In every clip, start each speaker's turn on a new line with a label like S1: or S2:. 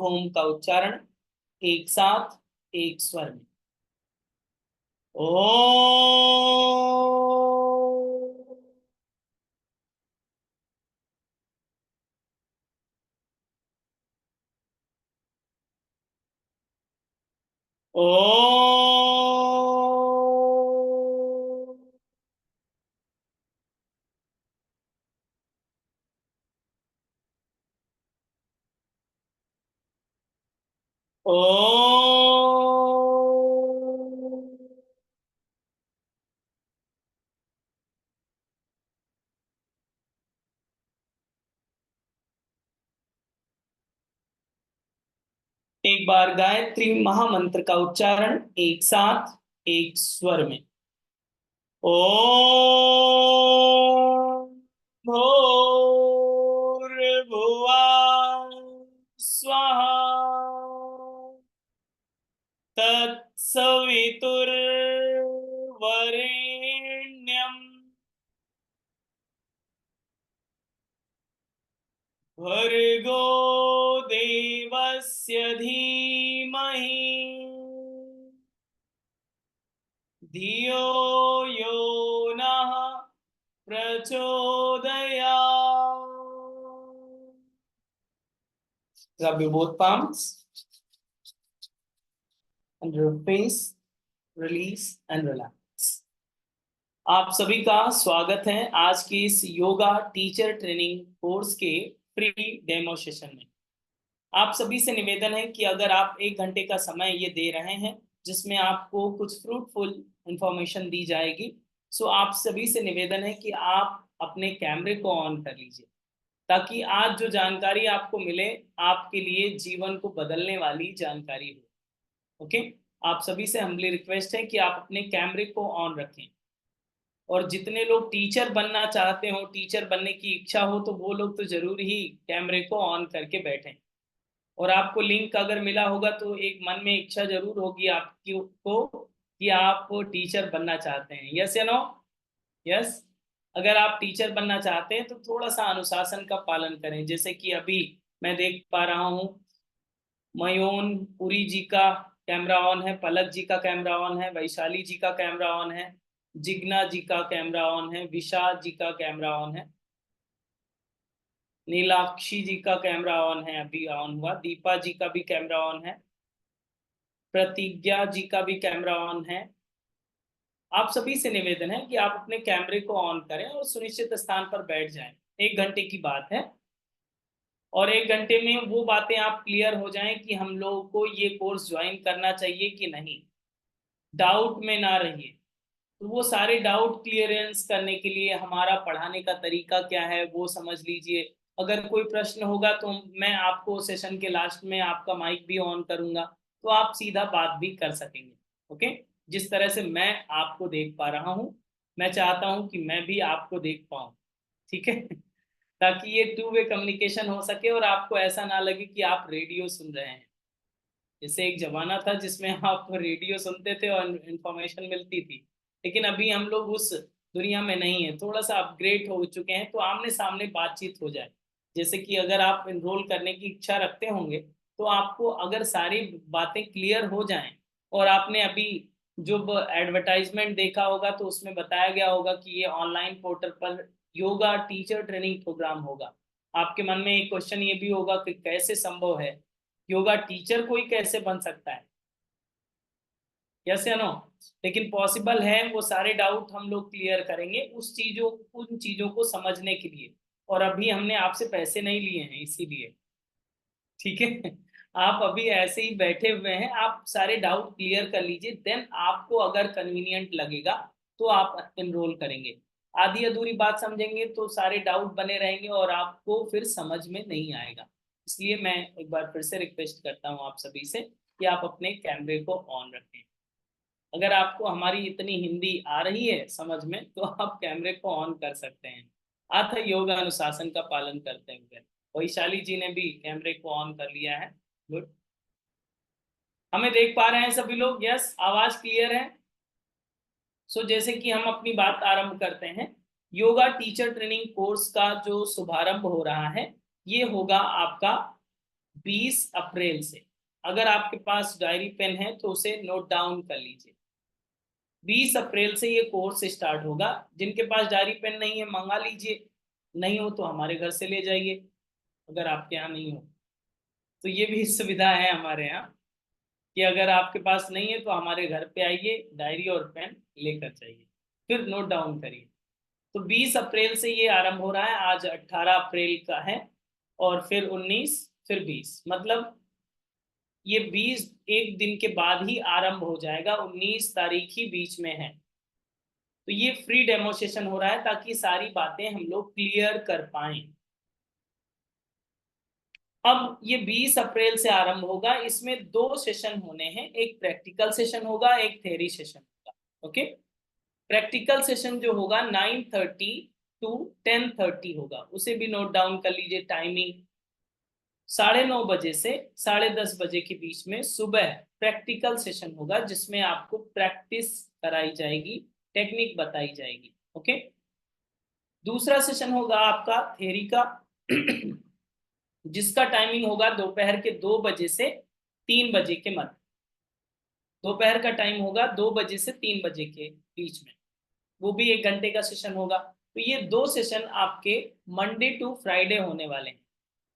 S1: ओम का उच्चारण एक साथ एक स्वर में। ओम। ओम। ओम। एक बार गायत्री महामंत्र का उच्चारण एक साथ एक स्वर में। ओम भूर्भुवः स्वः तत्सवितुर्वरेण्यं भर्गो देवस्य धीमहि धियो यो नः प्रचोदयात्। Rub your both palms and your face, release and relax. आप सभी का स्वागत है आज की इस योगा टीचर ट्रेनिंग कोर्स के फ्री डेमो सेशन में। आप सभी से निवेदन है कि अगर आप 1 घंटे का समय ये दे रहे हैं जिसमें आपको कुछ फ्रूटफुल इंफॉर्मेशन दी जाएगी, सो आप सभी से निवेदन है कि आप अपने कैमरे को ऑन कर लीजिए ताकि आज जो जानकारी आपको मिले आपके लिए जीवन को बदलने वाली जानकारी हो। ओके, आप सभी से हम्बली रिक्वेस्ट है कि आप अपने कैमरे को ऑन रखें और जितने लोग टीचर बनना चाहते हो, टीचर बनने की इच्छा हो, तो वो लोग तो जरूर ही कैमरे को ऑन करके बैठें। और आपको लिंक अगर मिला होगा तो एक मन में इच्छा जरूर होगी आपकी को कि आप टीचर बनना चाहते हैं। यस या नो? यस। अगर आप टीचर बनना चाहते हैं तो थोड़ा सा अनुशासन का पालन करें। जैसे कि अभी मैं देख पा रहा हूँ मयून पुरी जी का कैमरा ऑन है, पलक जी का कैमरा ऑन है, वैशाली जी का कैमरा ऑन है, जिग्ना जी का कैमरा ऑन है, विशाल जी का कैमरा ऑन है, नीलाक्षी जी का कैमरा ऑन है, अभी ऑन हुआ, दीपा जी का भी कैमरा ऑन है, प्रतिज्ञा जी का भी कैमरा ऑन है। आप सभी से निवेदन है कि आप अपने कैमरे को ऑन करें और सुनिश्चित स्थान पर बैठ जाएं। 1 घंटे की बात है और 1 घंटे में वो बातें आप क्लियर हो जाएं कि हम लोगों को ये कोर्स ज्वाइन करना चाहिए कि नहीं। डाउट में ना रहिए। तो वो सारे डाउट क्लियरेंस करने के लिए हमारा पढ़ाने का तरीका क्या है वो समझ लीजिए। अगर कोई प्रश्न होगा तो मैं आपको सेशन के लास्ट में आपका माइक भी ऑन करूंगा तो आप सीधा बात भी कर सकेंगे। ओके, जिस तरह से मैं आपको देख पा रहा हूँ मैं चाहता हूँ कि मैं भी आपको देख पाऊँ। ठीक है ताकि ये टू वे कम्युनिकेशन हो सके और आपको ऐसा ना लगे कि आप रेडियो सुन रहे हैं। जैसे एक जमाना था जिसमें आप रेडियो सुनते थे और इंफॉर्मेशन मिलती थी, लेकिन अभी हम लोग उस दुनिया में नहीं है, थोड़ा सा अपग्रेड हो चुके हैं। तो आमने सामने बातचीत हो जाए। जैसे कि अगर आप इनरोल करने की इच्छा रखते होंगे तो आपको अगर सारी बातें क्लियर हो जाएं और आपने अभी जो एडवर्टाइजमेंट देखा होगा तो उसमें बताया गया होगा कि ये ऑनलाइन पोर्टल पर योगा टीचर ट्रेनिंग प्रोग्राम होगा। आपके मन में एक क्वेश्चन ये भी होगा कि कैसे संभव है, योगा टीचर कोई कैसे बन सकता है? यस या नो? लेकिन पॉसिबल है। वो सारे डाउट हम लोग क्लियर करेंगे उन चीजों को समझने के लिए। और अभी हमने आपसे पैसे नहीं लिए हैं इसीलिए। ठीक है आप अभी ऐसे ही बैठे हुए हैं, आप सारे डाउट क्लियर कर लीजिए, देन आपको अगर कन्वीनियंट लगेगा तो आप एनरोल करेंगे। आधी अधूरी बात समझेंगे तो सारे डाउट बने रहेंगे और आपको फिर समझ में नहीं आएगा। इसलिए मैं एक बार फिर से रिक्वेस्ट करता हूँ आप सभी से कि आप अपने कैमरे को ऑन रखें। अगर आपको हमारी इतनी हिंदी आ रही है समझ में तो आप कैमरे को ऑन कर सकते हैं। अथ योग अनुशासन का पालन करते हुए वैशाली जी ने भी कैमरे को ऑन कर लिया है। गुड। हमें देख पा रहे हैं सभी लोग? यस, आवाज क्लियर है? सो जैसे कि हम अपनी बात आरंभ करते हैं, योगा टीचर ट्रेनिंग कोर्स का जो शुभारंभ हो रहा है ये होगा आपका 20 अप्रैल से। अगर आपके पास डायरी पेन है तो उसे नोट डाउन कर लीजिए। 20 अप्रैल से ये कोर्स स्टार्ट होगा। जिनके पास डायरी पेन नहीं है मंगा लीजिए, नहीं हो तो हमारे घर से ले जाइए, अगर आपके यहाँ नहीं हो तो ये भी सुविधा है हमारे यहाँ कि अगर आपके पास नहीं है तो हमारे घर पे आइए, डायरी और पेन लेकर जाइए, फिर नोट डाउन करिए। तो 20 अप्रैल से ये आरंभ हो रहा है, आज 18 अप्रैल का है, और फिर 19, फिर 20, मतलब ये 20 एक दिन के बाद ही आरंभ हो जाएगा, 19 तारीख ही बीच में है। तो ये फ्री डेमोस्ट्रेशन हो रहा है ताकि सारी बातें हम लोग क्लियर कर पाएं। अब ये 20 अप्रैल से आरंभ होगा, इसमें 2 सेशन होने हैं, एक प्रैक्टिकल सेशन होगा, एक थ्योरी सेशन होगा। ओके, प्रैक्टिकल सेशन जो होगा 9:30 टू 10:30 होगा, उसे भी नोट डाउन कर लीजिए टाइमिंग। 9:30 से 10:30 के बीच में सुबह प्रैक्टिकल सेशन होगा, जिसमें आपको प्रैक्टिस कराई जाएगी, टेक्निक बताई जाएगी। ओके, दूसरा सेशन होगा आपका थ्योरी का जिसका टाइमिंग होगा दोपहर के 2 बजे से 3 बजे के मध्य। दोपहर का टाइम होगा 2 बजे से 3 बजे के बीच में, वो भी 1 घंटे का सेशन होगा। तो ये 2 सेशन आपके मंडे टू फ्राइडे होने वाले हैं।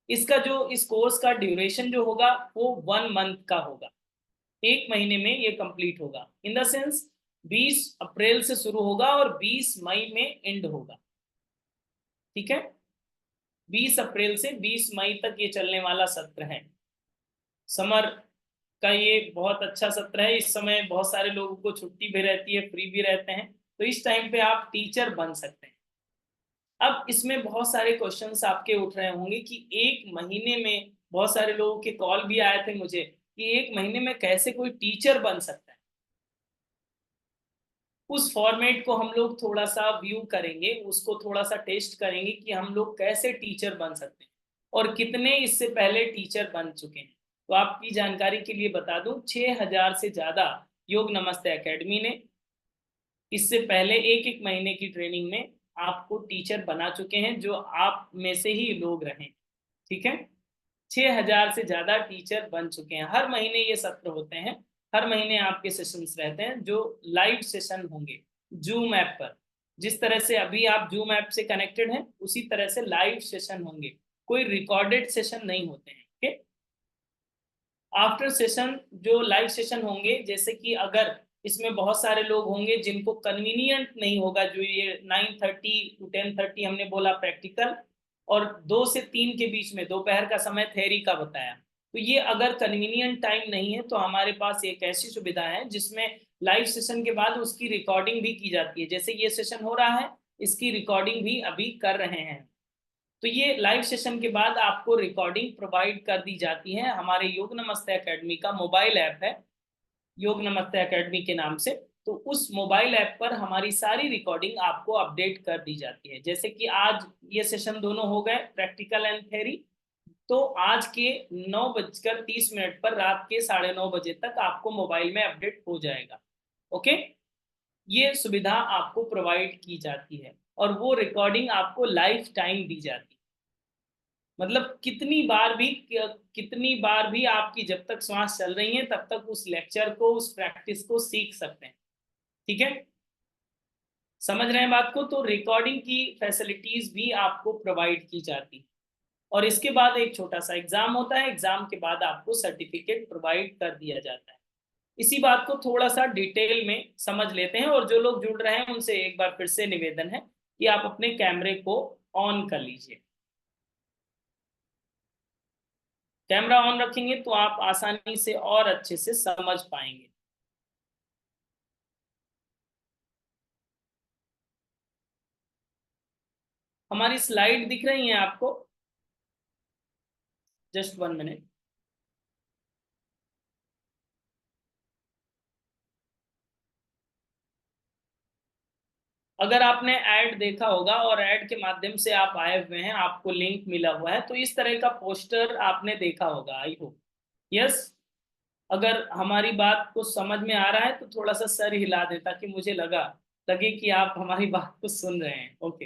S1: इसका जो इस कोर्स का ड्यूरेशन जो होगा वो 1 मंथ का होगा, 1 महीने में ये कंप्लीट होगा। इन द सेंस 20 अप्रैल से शुरू होगा और 20 मई में एंड होगा। ठीक है, 20 अप्रैल से 20 मई तक ये चलने वाला सत्र है। समर का ये बहुत अच्छा सत्र है। इस समय बहुत सारे लोगों को छुट्टी भी रहती है, फ्री भी रहते हैं, तो इस टाइम पे आप टीचर बन सकते हैं। अब इसमें बहुत सारे क्वेश्चंस आपके उठ रहे होंगे कि 1 महीने में, बहुत सारे लोगों के कॉल भी आए थे मुझे कि 1 महीने में कैसे कोई टीचर बन सकता है। उस फॉर्मेट को हम लोग थोड़ा सा व्यू करेंगे, उसको थोड़ा सा टेस्ट करेंगे कि हम लोग कैसे टीचर बन सकते हैं और कितने इससे पहले टीचर बन चुके हैं। तो आपकी जानकारी के लिए बता दूं, 6000 से ज्यादा योग नमस्ते एकेडमी ने इससे पहले एक एक महीने की ट्रेनिंग में आपको टीचर बना चुके हैं, जो आप में से ही लोग रहे। ठीक है, 6000 से ज्यादा टीचर बन चुके हैं। हर महीने ये सत्र होते हैं, हर महीने आपके सेशंस रहते हैं जो लाइव सेशन होंगे जूम ऐप पर। जिस तरह से अभी आप जूम ऐप से कनेक्टेड हैं, उसी तरह से लाइव सेशन होंगे, कोई रिकॉर्डेड सेशन नहीं होते हैं। ओके, आफ्टर सेशन जो लाइव सेशन होंगे, जैसे कि अगर इसमें बहुत सारे लोग होंगे जिनको कन्वीनियंट नहीं होगा, जो ये 9:30 टू 10:30 हमने बोला प्रैक्टिकल, और 2 से 3 के बीच में दोपहर का समय थ्योरी का बताया, तो ये अगर कन्वीनियंट टाइम नहीं है तो हमारे पास एक ऐसी सुविधा है जिसमें लाइव सेशन के बाद उसकी रिकॉर्डिंग भी की जाती है। जैसे ये सेशन हो रहा है, इसकी रिकॉर्डिंग भी अभी कर रहे हैं। तो ये लाइव सेशन के बाद आपको रिकॉर्डिंग प्रोवाइड कर दी जाती है। हमारे योग नमस्ते एकेडमी का मोबाइल ऐप है, योग नमस्ते एकेडमी के नाम से। तो उस मोबाइल ऐप पर हमारी सारी रिकॉर्डिंग आपको अपडेट कर दी जाती है। जैसे कि आज ये सेशन दोनों हो गए, प्रैक्टिकल एंड थ्योरी, तो आज के 9:30 पर रात के 9:30 तक आपको मोबाइल में अपडेट हो जाएगा। ओके, ये सुविधा आपको प्रोवाइड की जाती है और वो रिकॉर्डिंग आपको लाइफ टाइम दी जाती है। मतलब कितनी बार भी आपकी जब तक श्वास चल रही है तब तक उस लेक्चर को, उस प्रैक्टिस को सीख सकते हैं। ठीक है, समझ रहे हैं बात को? तो रिकॉर्डिंग की फैसिलिटीज भी आपको प्रोवाइड की जाती है। और इसके बाद एक छोटा सा एग्जाम होता है, एग्जाम के बाद आपको सर्टिफिकेट प्रोवाइड कर दिया जाता है। इसी बात को थोड़ा सा डिटेल में समझ लेते हैं, और जो लोग जुड़ रहे हैं उनसे एक बार फिर से निवेदन है कि आप अपने कैमरे को ऑन कर लीजिए। कैमरा ऑन रखेंगे तो आप आसानी से और अच्छे से समझ पाएंगे। हमारी स्लाइड दिख रही है आपको? Just 1 minute. अगर आपने ऐड देखा होगा और ऐड के माध्यम से आप आए हुए हैं, आपको लिंक मिला हुआ है, तो इस तरह का पोस्टर आपने देखा होगा, आई होप। यस, अगर हमारी बात को समझ में आ रहा है तो थोड़ा सा सर हिला दे ताकि मुझे लगे कि आप हमारी बात को सुन रहे हैं। ओके,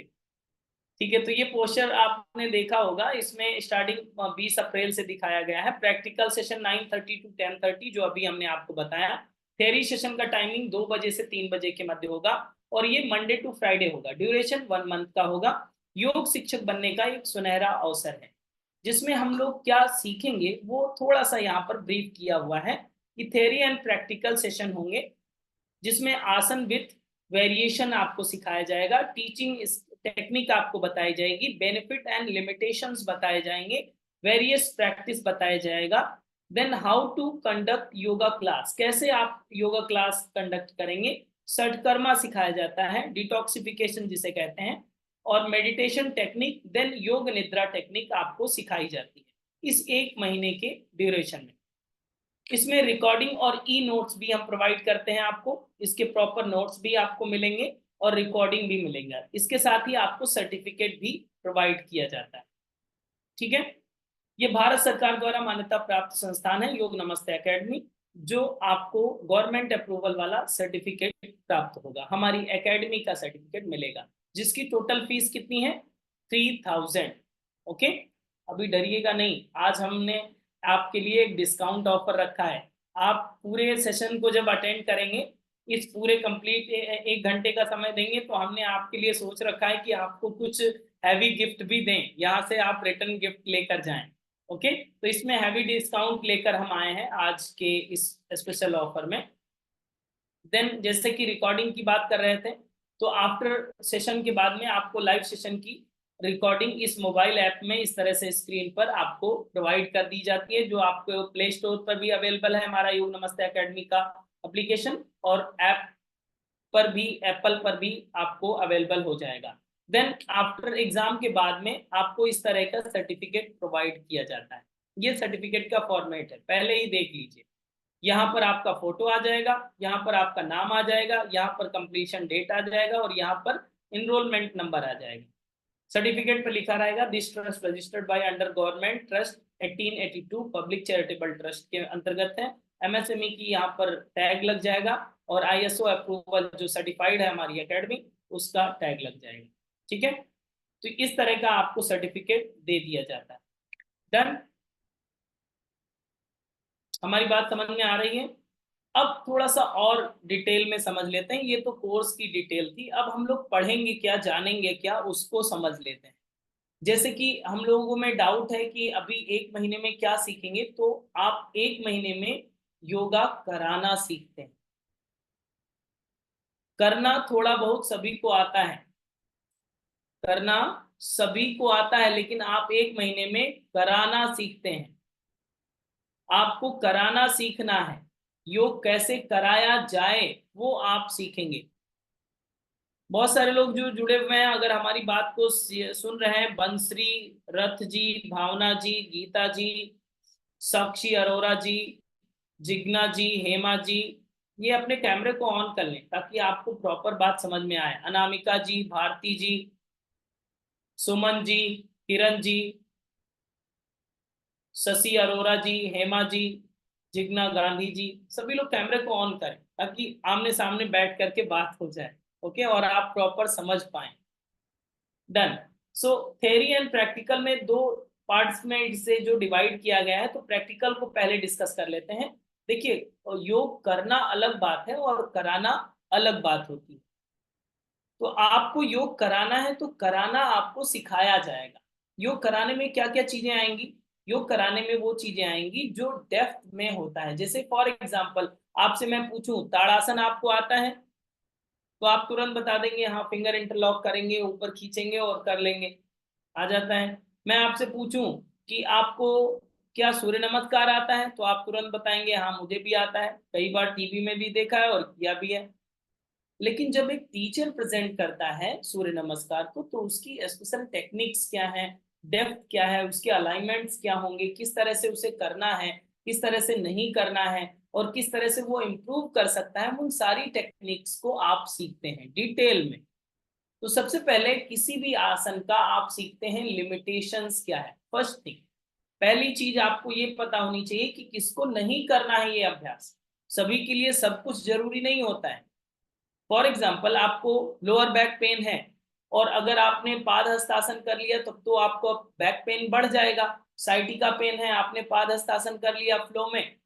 S1: ठीक है, तो ये पोस्टर आपने देखा होगा, इसमें स्टार्टिंग 20 अप्रैल से दिखाया गया है। प्रैक्टिकल सेशन 9:30 to 10:30 जो अभी हमने आपको बताया। थ्योरी सेशन का टाइमिंग 2 बजे से 3 बजे के मध्य होगा, और ये मंडे टू फ्राइडे होगा। ड्यूरेशन 1 मंथ का होगा। योग शिक्षक बनने का एक सुनहरा अवसर है, जिसमें हम लोग क्या सीखेंगे वो थोड़ा सा यहाँ पर ब्रीफ किया हुआ है कि थ्योरी एंड प्रैक्टिकल सेशन होंगे, जिसमें आसन विथ वेरिएशन आपको सिखाया जाएगा, टीचिंग टेक्निक आपको बताई जाएगी, बेनिफिट एंड लिमिटेशंस बताए जाएंगे, वेरियस प्रैक्टिस बताया जाएगा। Then how to conduct yoga class, कैसे आप योगा क्लास कंडक्ट करेंगे। सटकर्मा सिखाया जाता है, डिटॉक्सिफिकेशन जिसे कहते हैं, और मेडिटेशन टेक्निक, देन योग निद्रा टेक्निक आपको सिखाई जाती है इस 1 महीने के ड्यूरेशन में। इसमें रिकॉर्डिंग और ई नोट्स भी हम प्रोवाइड करते हैं आपको, इसके प्रॉपर नोट्स भी आपको मिलेंगे और रिकॉर्डिंग भी मिलेंगे। इसके साथ ही आपको सर्टिफिकेट भी प्रोवाइड किया जाता है। ठीक है, ये भारत सरकार द्वारा मान्यता प्राप्त संस्थान है योग नमस्ते एकेडमी, जो आपको गवर्नमेंट अप्रूवल वाला सर्टिफिकेट प्राप्त होगा, हमारी एकेडमी का सर्टिफिकेट मिलेगा, जिसकी टोटल फीस कितनी है, 3000। ओके, अभी डरिएगा नहीं, आज हमने आपके लिए एक डिस्काउंट ऑफर रखा है। आप पूरे सेशन को जब अटेंड करेंगे, इस पूरे कंप्लीट 1 घंटे का समय देंगे, तो हमने आपके लिए सोच रखा है कि आपको कुछ हैवी गिफ्ट भी दें, यहाँ से आप रिटर्न गिफ्ट लेकर जाएं। ओके, तो इसमें हैवी डिस्काउंट लेकर हम आए हैं आज के इस स्पेशल ऑफर में। देन जैसे कि रिकॉर्डिंग की बात कर रहे थे, तो आफ्टर सेशन के बाद में आपको लाइव सेशन की रिकॉर्डिंग इस मोबाइल ऐप में इस तरह से स्क्रीन पर आपको प्रोवाइड कर दी जाती है, जो आपको प्ले स्टोर पर भी अवेलेबल है, हमारा योग नमस्ते एकेडमी का एप्लीकेशन, और ऐप पर भी, एप्पल पर भी आपको अवेलेबल हो जाएगा। देन आफ्टर एग्जाम के बाद में आपको इस तरह का सर्टिफिकेट प्रोवाइड किया जाता है। ये सर्टिफिकेट का फॉर्मेट है, पहले ही देख लीजिए। यहाँ पर आपका फोटो आ जाएगा, यहाँ पर आपका नाम आ जाएगा, यहाँ पर कंप्लीशन डेट आ जाएगा, और यहाँ पर इनरोलमेंट नंबर आ जाएगा। सर्टिफिकेट पर लिखा रहेगा this trust registered by under government trust 1882 public charitable trust के अंतर्गत है। एमएसएमई की यहाँ पर टैग लग जाएगा, और आईएसओ अप्रूवल जो सर्टिफाइड है हमारी एकेडमी, उसका टैग लग जाएगा। ठीक है, तो इस तरह का आपको सर्टिफिकेट दे दिया जाता है। डन, हमारी बात समझ में आ रही है। अब थोड़ा सा और डिटेल में समझ लेते हैं, ये तो कोर्स की डिटेल थी, अब हम लोग पढ़ेंगे क्या, जानेंगे क्या, उसको समझ लेते हैं। जैसे कि हम लोगों में डाउट है कि अभी 1 महीने में क्या सीखेंगे, तो आप 1 महीने में योगा कराना सीखते हैं। करना थोड़ा बहुत सभी को आता है, करना सभी को आता है, लेकिन आप 1 महीने में कराना सीखते हैं। आपको कराना सीखना है, योग कैसे कराया जाए वो आप सीखेंगे। बहुत सारे लोग जो जुड़े हुए हैं, अगर हमारी बात को सुन रहे हैं, बंसरी, रथ जी, भावना जी, गीता जी, साक्षी अरोरा जी, जिग्ना जी, हेमा जी, ये अपने कैमरे को ऑन कर लें ताकि आपको प्रॉपर बात समझ में आए। अनामिका जी, भारती जी, सुमन जी, किरण जी, शशि अरोरा जी, हेमा जी, जिग्ना गांधी जी, सभी लोग कैमरे को ऑन करें ताकि आमने सामने बैठ करके बात हो जाए। ओके, और आप प्रॉपर समझ पाए। Done. So theory and practical में 2 पार्ट्स में इसे जो डिवाइड किया गया है, तो प्रैक्टिकल को पहले डिस्कस कर लेते हैं। देखिए, योग करना अलग बात है और कराना अलग बात होती है। तो आपको योग कराना है तो कराना आपको सिखाया जाएगा। योग कराने में क्या क्या चीजें आएंगी, योग कराने में वो चीजें आएंगी जो डेप्थ में होता है। जैसे फॉर एग्जांपल आपसे मैं पूछूं ताड़ासन आपको आता है, तो आप तुरंत बता देंगे हाँ, फिंगर इंटरलॉक करेंगे, ऊपर खींचेंगे और कर लेंगे, आ जाता है। मैं आपसे पूछूं कि आपको क्या सूर्य नमस्कार आता है, तो आप तुरंत बताएंगे हाँ, मुझे भी आता है, कई बार टीवी में भी देखा है और किया भी है। लेकिन जब एक टीचर प्रेजेंट करता है सूर्य नमस्कार को, तो उसकी स्पेशल टेक्निक्स क्या है, डेप्थ क्या है, उसके अलाइनमेंट्स क्या होंगे, किस तरह से उसे करना है, किस तरह से नहीं करना है, और किस तरह से वो इम्प्रूव कर सकता है, उन सारी टेक्निक्स को आप सीखते हैं डिटेल में। तो सबसे पहले किसी भी आसन का आप सीखते हैं लिमिटेशंस क्या है। फर्स्ट थिंग, पहली चीज आपको ये पता होनी चाहिए कि किसको नहीं करना है ये अभ्यास। सभी के लिए सब कुछ जरूरी नहीं होता है। फॉर एग्जाम्पल आपको लोअर बैक पेन है, और अगर आपने पाद हस्तासन कर लिया तब तो आपको बैक पेन बढ़ जाएगा। साइटिका पेन है, आपने पाद हस्तासन कर लिया फ्लो में,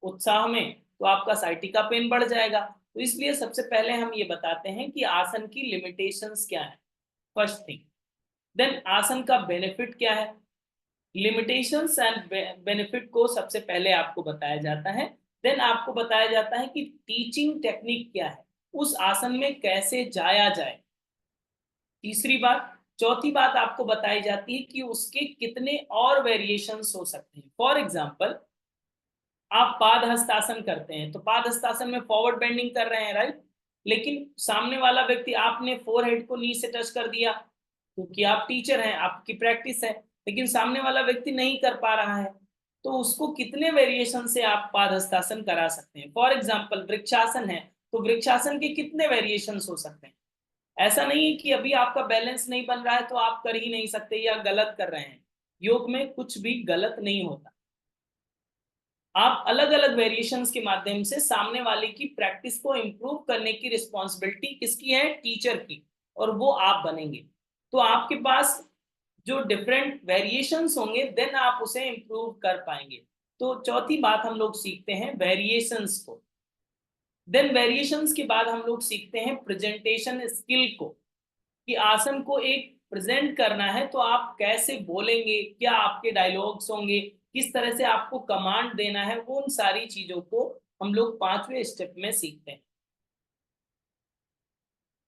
S1: उत्साह में, तो आपका साइटिका पेन बढ़ जाएगा। तो इसलिए सबसे पहले हम ये बताते हैं कि आसन की लिमिटेशंस क्या है, फर्स्ट थिंग। देन आसन का बेनिफिट क्या है, लिमिटेशंस एंड बेनिफिट को सबसे पहले आपको बताया जाता है। देन आपको बताया जाता है कि टीचिंग टेक्निक क्या है, उस आसन में कैसे जाया जाए, तीसरी बात। चौथी बात आपको बताई जाती है कि उसके कितने और वेरिएशंस हो सकते हैं। फॉर एग्जाम्पल, आप पाद हस्तासन करते हैं तो पाद हस्तासन में फॉरवर्ड बेंडिंग कर रहे हैं, राइट, लेकिन सामने वाला व्यक्ति, आपने फोरहेड को नी से टच कर दिया क्योंकि आप टीचर हैं, आपकी प्रैक्टिस है, लेकिन सामने वाला व्यक्ति नहीं कर पा रहा है, तो उसको कितने वेरिएशन से आप पाद हस्तासन करा सकते हैं। फॉर एग्जाम्पल वृक्षासन है, तो वृक्षासन के कितने वेरिएशन हो सकते हैं। ऐसा नहीं है कि अभी आपका बैलेंस नहीं बन रहा है तो आप कर ही नहीं सकते या गलत कर रहे हैं। योग में कुछ भी गलत नहीं होता। आप अलग अलग वेरिएशंस के माध्यम से सामने वाले की प्रैक्टिस को इम्प्रूव करने की रिस्पॉन्सिबिलिटी किसकी है, टीचर की, और वो आप बनेंगे। तो आपके पास जो डिफरेंट वेरिएशंस होंगे देन आप उसे इम्प्रूव कर पाएंगे। तो चौथी बात हम लोग सीखते हैं वेरिएशंस को। देन वेरिएशंस के बाद हम लोग सीखते हैं प्रेजेंटेशन स्किल को, कि आसन को एक प्रेजेंट करना है तो आप कैसे बोलेंगे, क्या आपके डायलॉग्स होंगे, किस तरह से आपको कमांड देना है, उन सारी चीजों को हम लोग 5वें स्टेप में सीखते हैं।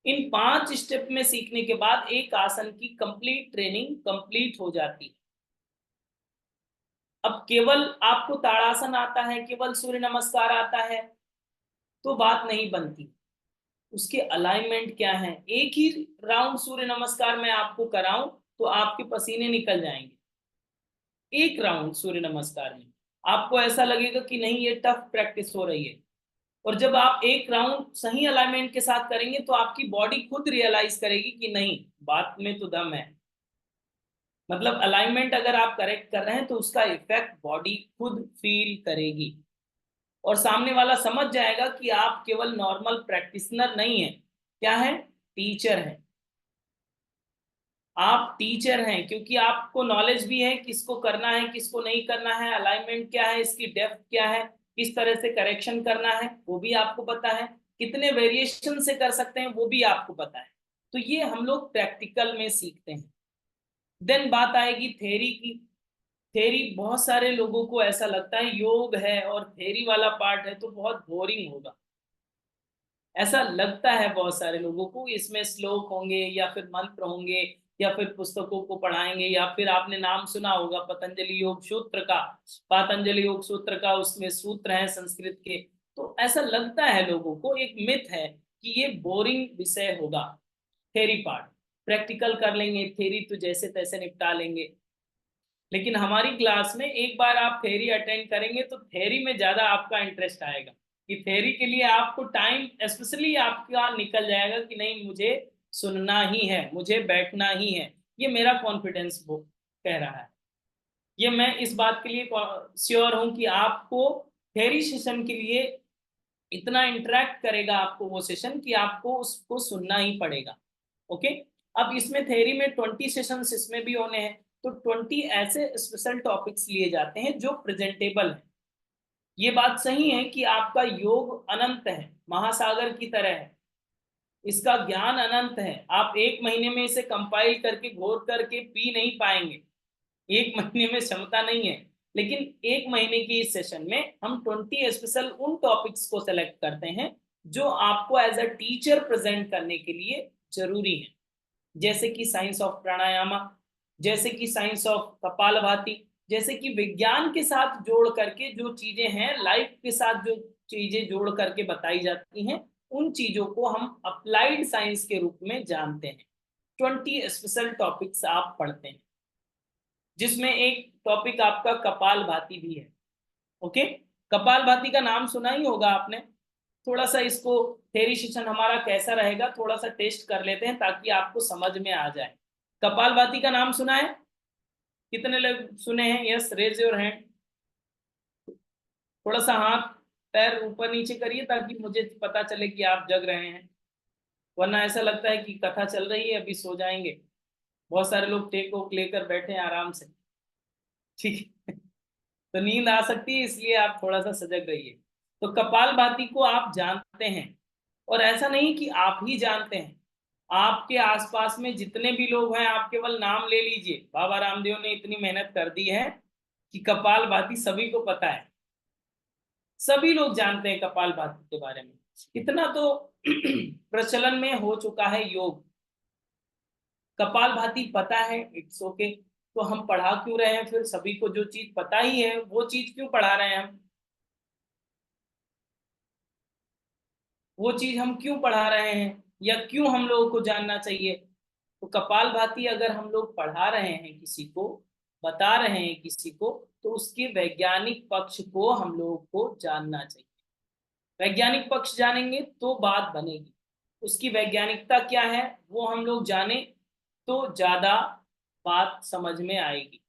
S1: इन 5 स्टेप में सीखने के बाद एक आसन की कंप्लीट ट्रेनिंग कंप्लीट हो जाती है। अब केवल आपको ताड़ासन आता है, केवल सूर्य नमस्कार आता है तो बात नहीं बनती। उसके अलाइनमेंट क्या है, एक ही राउंड सूर्य नमस्कार में आपको कराऊं तो आपके पसीने निकल जाएंगे। एक राउंड सूर्य नमस्कार में आपको ऐसा लगेगा कि नहीं ये टफ प्रैक्टिस हो रही है, और जब आप एक राउंड सही अलाइनमेंट के साथ करेंगे तो आपकी बॉडी खुद रियलाइज करेगी कि नहीं, बात में तो दम है। मतलब अलाइनमेंट अगर आप करेक्ट कर रहे हैं तो उसका इफेक्ट बॉडी खुद फील करेगी, और सामने वाला समझ जाएगा कि आप केवल नॉर्मल प्रैक्टिशनर नहीं है, क्या है, टीचर है। आप टीचर हैं क्योंकि आपको नॉलेज भी है किसको करना है किसको नहीं करना है, अलाइनमेंट क्या है, इसकी डेप्थ क्या है, किस तरह से करेक्शन करना है वो भी आपको पता है, कितने वेरिएशन से कर सकते हैं वो भी आपको पता है। तो ये हम लोग प्रैक्टिकल में सीखते हैं। देन बात आएगी थेरी की। थेरी, बहुत सारे लोगों को ऐसा लगता है योग है और थेरी वाला पार्ट है तो बहुत बोरिंग होगा, ऐसा लगता है बहुत सारे लोगों को। इसमें श्लोक होंगे या फिर मंत्र होंगे या फिर पुस्तकों को पढ़ाएंगे, या फिर आपने नाम सुना होगा पतंजलि योग सूत्र का, पतंजलि योग सूत्र का, उसमें सूत्र हैं संस्कृत के। तो ऐसा लगता है लोगों को, एक मिथ है कि ये बोरिंग विषय होगा। थेरी पार्ट प्रैक्टिकल कर लेंगे, थेरी तो जैसे तैसे निपटा लेंगे, लेकिन हमारी क्लास में एक बार आप थेरी अटेंड करेंगे तो थेरी में ज्यादा आपका इंटरेस्ट आएगा, कि थेरी के लिए आपको टाइम स्पेशली आपका निकल जाएगा कि नहीं मुझे सुनना ही है, मुझे बैठना ही है। ये मेरा कॉन्फिडेंस वो कह रहा है। ये मैं इस बात के लिए श्योर हूं कि आपको थेरी सेशन के लिए इतना इंटरेक्ट करेगा आपको वो सेशन कि आपको उसको सुनना ही पड़ेगा। ओके। अब इसमें थ्योरी में 20 सेशंस इसमें भी होने हैं, तो 20 ऐसे स्पेशल टॉपिक्स लिए जाते हैं जो प्रेजेंटेबल है। ये बात सही है कि आपका योग अनंत है, महासागर की तरह है, इसका ज्ञान अनंत है। आप एक महीने में इसे कंपाइल करके घोर करके पी नहीं पाएंगे, एक महीने में क्षमता नहीं है। लेकिन एक महीने की इस सेशन में हम 20 स्पेशल उन टॉपिक्स को सेलेक्ट करते हैं जो आपको एज अ टीचर प्रेजेंट करने के लिए जरूरी है, जैसे कि साइंस ऑफ प्राणायामा, जैसे कि साइंस ऑफ कपालभाति, जैसे कि विज्ञान के साथ जोड़ करके जो चीजें हैं, लाइफ के साथ जो चीजें जोड़ करके बताई जाती हैं, उन चीजों को हम अप्लाइड साइंस के रूप में जानते हैं। 20 स्पेशल टॉपिक्स आप पढ़ते हैं, जिसमें एक टॉपिक आपका कपालभाति भी है। ओके। कपालभाति का नाम सुना ही होगा आपने। थोड़ा सा इसको, थेरी सेशन हमारा कैसा रहेगा थोड़ा सा टेस्ट कर लेते हैं ताकि आपको समझ में आ जाए। कपालभाति का नाम सुना है, कितने लोग सुने हैं, यस रेज योर हैंड। थोड़ा सा हाथ पैर ऊपर नीचे करिए ताकि मुझे पता चले कि आप जग रहे हैं। वरना ऐसा लगता है कि कथा चल रही है, अभी सो जाएंगे। बहुत सारे लोग टेक ओक लेकर बैठे हैं आराम से, ठीक है। तो नींद आ सकती है, इसलिए आप थोड़ा सा सजग रहिए। तो कपालभाति को आप जानते हैं, और ऐसा नहीं कि आप ही जानते हैं, आपके आसपास में जितने भी लोग हैं, आप केवल नाम ले लीजिए। बाबा रामदेव ने इतनी मेहनत कर दी है कि कपालभाति सभी को पता है, सभी लोग जानते हैं कपालभाति के बारे में। इतना तो प्रचलन में हो चुका है योग। कपालभाति पता है, इट्स ओके। तो हम पढ़ा क्यों रहे हैं फिर? सभी को जो चीज पता ही है वो चीज क्यों पढ़ा रहे हैं हम? वो चीज हम क्यों पढ़ा रहे हैं, या क्यों हम लोगों को जानना चाहिए? तो कपालभाति अगर हम लोग पढ़ा रहे हैं किसी को, बता रहे हैं किसी को, तो उसके वैज्ञानिक पक्ष को हम लोगों को जानना चाहिए। वैज्ञानिक पक्ष जानेंगे तो बात बनेगी। उसकी वैज्ञानिकता क्या है वो हम लोग जाने तो ज्यादा बात समझ में आएगी।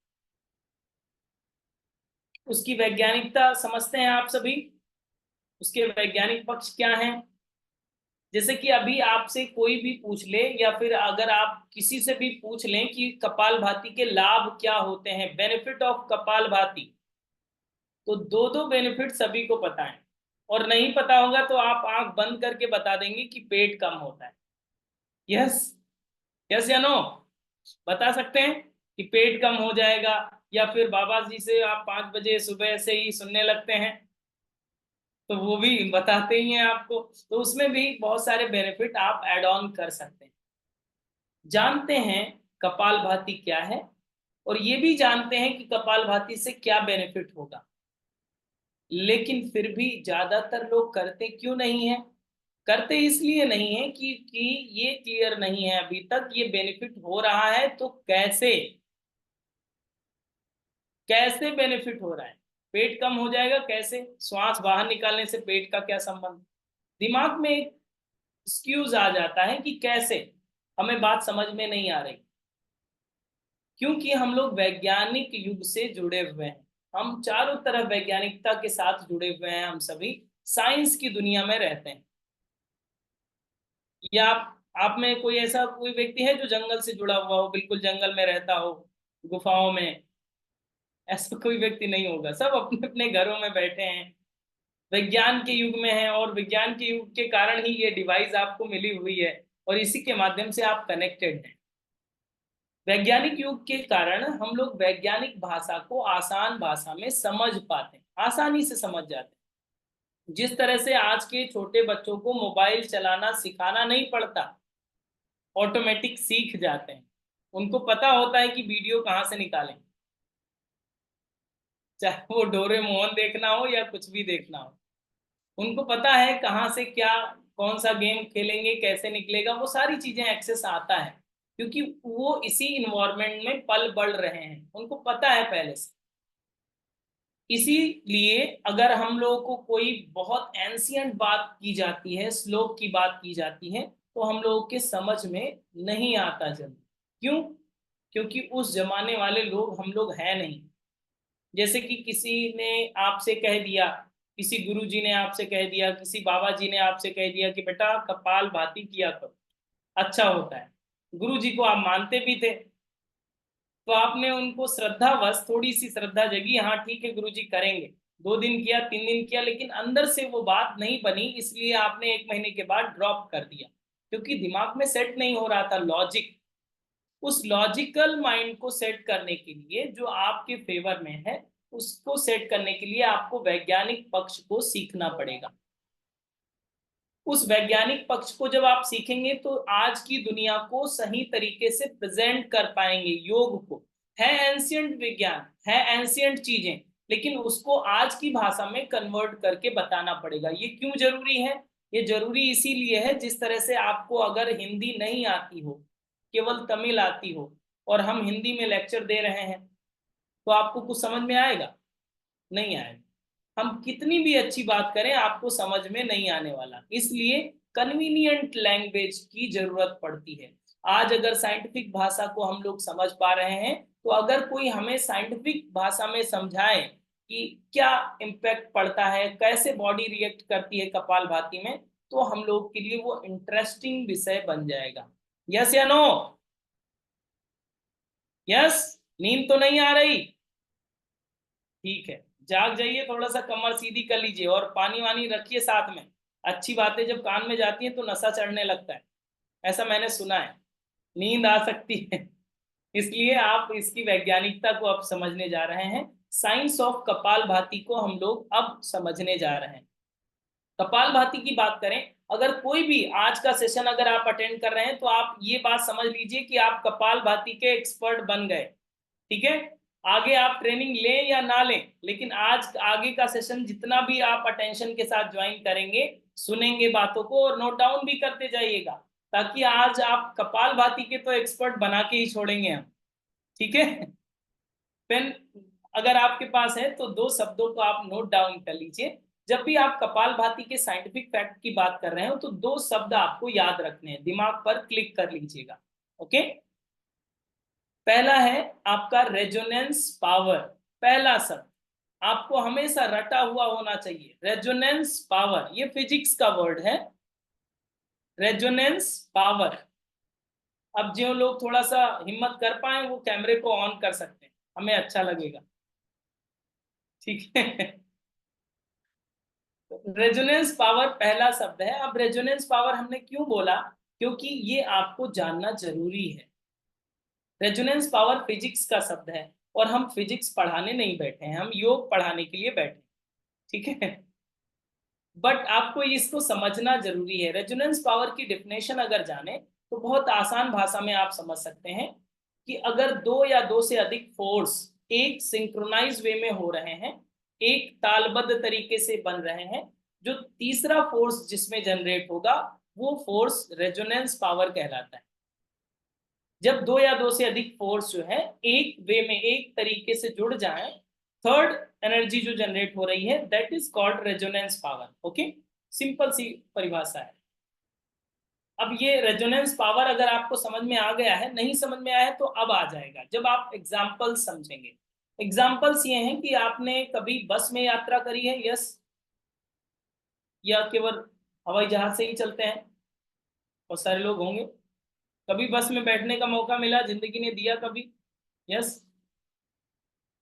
S1: उसकी वैज्ञानिकता समझते हैं आप सभी? उसके वैज्ञानिक पक्ष क्या हैं? जैसे कि अभी आपसे कोई भी पूछ ले, या फिर अगर आप किसी से भी पूछ लें कि कपालभाति के लाभ क्या होते हैं, बेनिफिट ऑफ कपालभाति, तो दो दो बेनिफिट सभी को पता है। और नहीं पता होगा तो आप आंख बंद करके बता देंगे कि पेट कम होता है। यस, यस या नो? बता सकते हैं कि पेट कम हो जाएगा, या फिर बाबा जी से आप 5 बजे सुबह से ही सुनने लगते हैं, तो वो भी बताते ही हैं आपको। तो उसमें भी बहुत सारे बेनिफिट आप ऐड ऑन कर सकते हैं। जानते हैं कपालभाति क्या है, और ये भी जानते हैं कि कपालभाति से क्या बेनिफिट होगा, लेकिन फिर भी ज्यादातर लोग करते क्यों नहीं है? करते इसलिए नहीं है कि ये क्लियर नहीं है अभी तक ये बेनिफिट हो रहा है तो कैसे, कैसे बेनिफिट हो रहा है। पेट कम हो जाएगा कैसे? श्वास बाहर निकालने से पेट का क्या संबंध? दिमाग में एक एक्सक्यूज आ जाता है कि कैसे, हमें बात समझ में नहीं आ रही, क्योंकि हम लोग वैज्ञानिक युग से जुड़े हुए हैं। हम चारों तरफ वैज्ञानिकता के साथ जुड़े हुए हैं, हम सभी साइंस की दुनिया में रहते हैं। या आप में कोई ऐसा कोई व्यक्ति है जो जंगल से जुड़ा हुआ हो, बिल्कुल जंगल में रहता हो, गुफाओं में? ऐसा कोई व्यक्ति नहीं होगा, सब अपने अपने घरों में बैठे हैं, विज्ञान के युग में हैं, और विज्ञान के युग के कारण ही ये डिवाइस आपको मिली हुई है, और इसी के माध्यम से आप कनेक्टेड हैं। वैज्ञानिक युग के कारण हम लोग वैज्ञानिक भाषा को आसान भाषा में समझ पाते हैं, आसानी से समझ जाते हैं। जिस तरह से आज के छोटे बच्चों को मोबाइल चलाना सिखाना नहीं पड़ता, ऑटोमेटिक सीख जाते हैं। उनको पता होता है कि वीडियो कहाँ से निकालें, चाहे वो डोरेमोन देखना हो या कुछ भी देखना हो। उनको पता है कहाँ से क्या, कौन सा गेम खेलेंगे, कैसे निकलेगा, वो सारी चीजें एक्सेस आता है, क्योंकि वो इसी इन्वायरमेंट में पल बढ़ रहे हैं, उनको पता है पहले से। इसीलिए अगर हम लोगों को कोई बहुत एंशियंट बात की जाती है, श्लोक की बात की जाती है, तो हम लोगों के समझ में नहीं आता जल्दी। क्यों? क्योंकि उस जमाने वाले लोग हम लोग हैं नहीं। जैसे कि किसी ने आपसे कह दिया, किसी गुरु जी ने आपसे कह दिया, किसी बाबा जी ने आपसे कह दिया कि बेटा कपाल भाती किया करो, अच्छा होता है। गुरु जी को आप मानते भी थे, तो आपने उनको श्रद्धावश थोड़ी सी श्रद्धा जगी, हाँ ठीक है गुरुजी करेंगे। 2 दिन किया, 3 दिन किया, लेकिन अंदर से वो बात नहीं बनी, इसलिए आपने 1 महीने के बाद ड्रॉप कर दिया, क्योंकि दिमाग में सेट नहीं हो रहा था लॉजिक। उस लॉजिकल माइंड को सेट करने के लिए जो आपके फेवर में है, उसको सेट करने के लिए आपको वैज्ञानिक पक्ष को सीखना पड़ेगा। उस वैज्ञानिक पक्ष को जब आप सीखेंगे तो आज की दुनिया को सही तरीके से प्रेजेंट कर पाएंगे। योग को, है एंशियंट विज्ञान, है एंशियंट चीजें, लेकिन उसको आज की भाषा में कन्वर्ट करके बताना पड़ेगा। ये क्यों जरूरी है? ये जरूरी इसीलिए है, जिस तरह से आपको अगर हिंदी नहीं आती हो, केवल तमिल आती हो, और हम हिंदी में लेक्चर दे रहे हैं, तो आपको कुछ समझ में आएगा? नहीं आएगा। हम कितनी भी अच्छी बात करें आपको समझ में नहीं आने वाला, इसलिए कन्वीनियंट लैंग्वेज की जरूरत पड़ती है। आज अगर साइंटिफिक भाषा को हम लोग समझ पा रहे हैं, तो अगर कोई हमें साइंटिफिक भाषा में समझाए कि क्या इम्पैक्ट पड़ता है, कैसे बॉडी रिएक्ट करती है कपालभाति में, तो हम लोग के लिए वो इंटरेस्टिंग विषय बन जाएगा। यस या नो? यस? नींद तो नहीं आ रही? ठीक है, जाग जाइए, थोड़ा सा कमर सीधी कर लीजिए और पानी वानी रखिए साथ में। अच्छी बातें जब कान में जाती हैं तो नशा चढ़ने लगता है, ऐसा मैंने सुना है, नींद आ सकती है। इसलिए आप इसकी वैज्ञानिकता को अब समझने जा रहे हैं। साइंस ऑफ कपालभाति को हम लोग अब समझने जा रहे हैं। कपालभाति की बात करें, अगर कोई भी आज का सेशन अगर आप अटेंड कर रहे हैं तो आप ये बात समझ लीजिए कि आप कपालभाति के एक्सपर्ट बन गए। ठीक है, आगे आप ट्रेनिंग लें या ना लें, लेकिन आज आगे का सेशन जितना भी आप अटेंशन के साथ ज्वाइन करेंगे, सुनेंगे बातों को और नोट डाउन भी करते जाइएगा, ताकि आज आप कपालभाति के तो एक्सपर्ट बना के ही छोड़ेंगे हम। ठीक है, पेन अगर आपके पास है तो दो शब्दों को आप नोट डाउन कर लीजिए। जब भी आप कपालभाति के साइंटिफिक फैक्ट की बात कर रहे हो तो दो शब्द आपको याद रखने हैं, दिमाग पर क्लिक कर लीजिएगा। ओके, पहला है आपका रेजोनेंस पावर। पहला शब्द आपको हमेशा रटा हुआ होना चाहिए, रेजोनेंस पावर। ये फिजिक्स का वर्ड है, रेजोनेंस पावर। अब जो लोग थोड़ा सा हिम्मत कर पाए वो कैमरे को ऑन कर सकते हैं, हमें अच्छा लगेगा। ठीक है, रेजोनेंस पावर पहला शब्द है। अब रेजोनेंस पावर हमने क्यों बोला? क्योंकि ये आपको जानना जरूरी है। रेजोनेंस पावर फिजिक्स का शब्द है और हम फिजिक्स पढ़ाने नहीं बैठे हैं, हम योग पढ़ाने के लिए बैठे हैं। ठीक है, बट आपको इसको समझना जरूरी है। रेजोनेंस पावर की डेफिनेशन अगर जाने तो बहुत आसान भाषा में आप समझ सकते हैं कि अगर दो या दो से अधिक फोर्स एक सिंक्रोनाइज वे में हो रहे हैं, एक तालबद्ध तरीके से बन रहे हैं, जो तीसरा फोर्स जिसमें जनरेट होगा वो फोर्स रेजोनेंस पावर कहलाता है। जब दो या दो से अधिक फोर्स जो है एक वे में एक तरीके से जुड़ जाएं, थर्ड एनर्जी जो जनरेट हो रही है that is called resonance power. Okay, simple सी परिभाषा है। अब ये रेजोनेंस पावर अगर आपको समझ में आ गया है, नहीं समझ में आया है तो अब आ जाएगा जब आप एग्जाम्पल्स समझेंगे। एग्जाम्पल्स ये हैं कि आपने कभी बस में यात्रा करी है? यस? या केवल हवाई जहाज से ही चलते हैं? बहुत सारे लोग होंगे। कभी बस में बैठने का मौका मिला, जिंदगी ने दिया कभी? यस?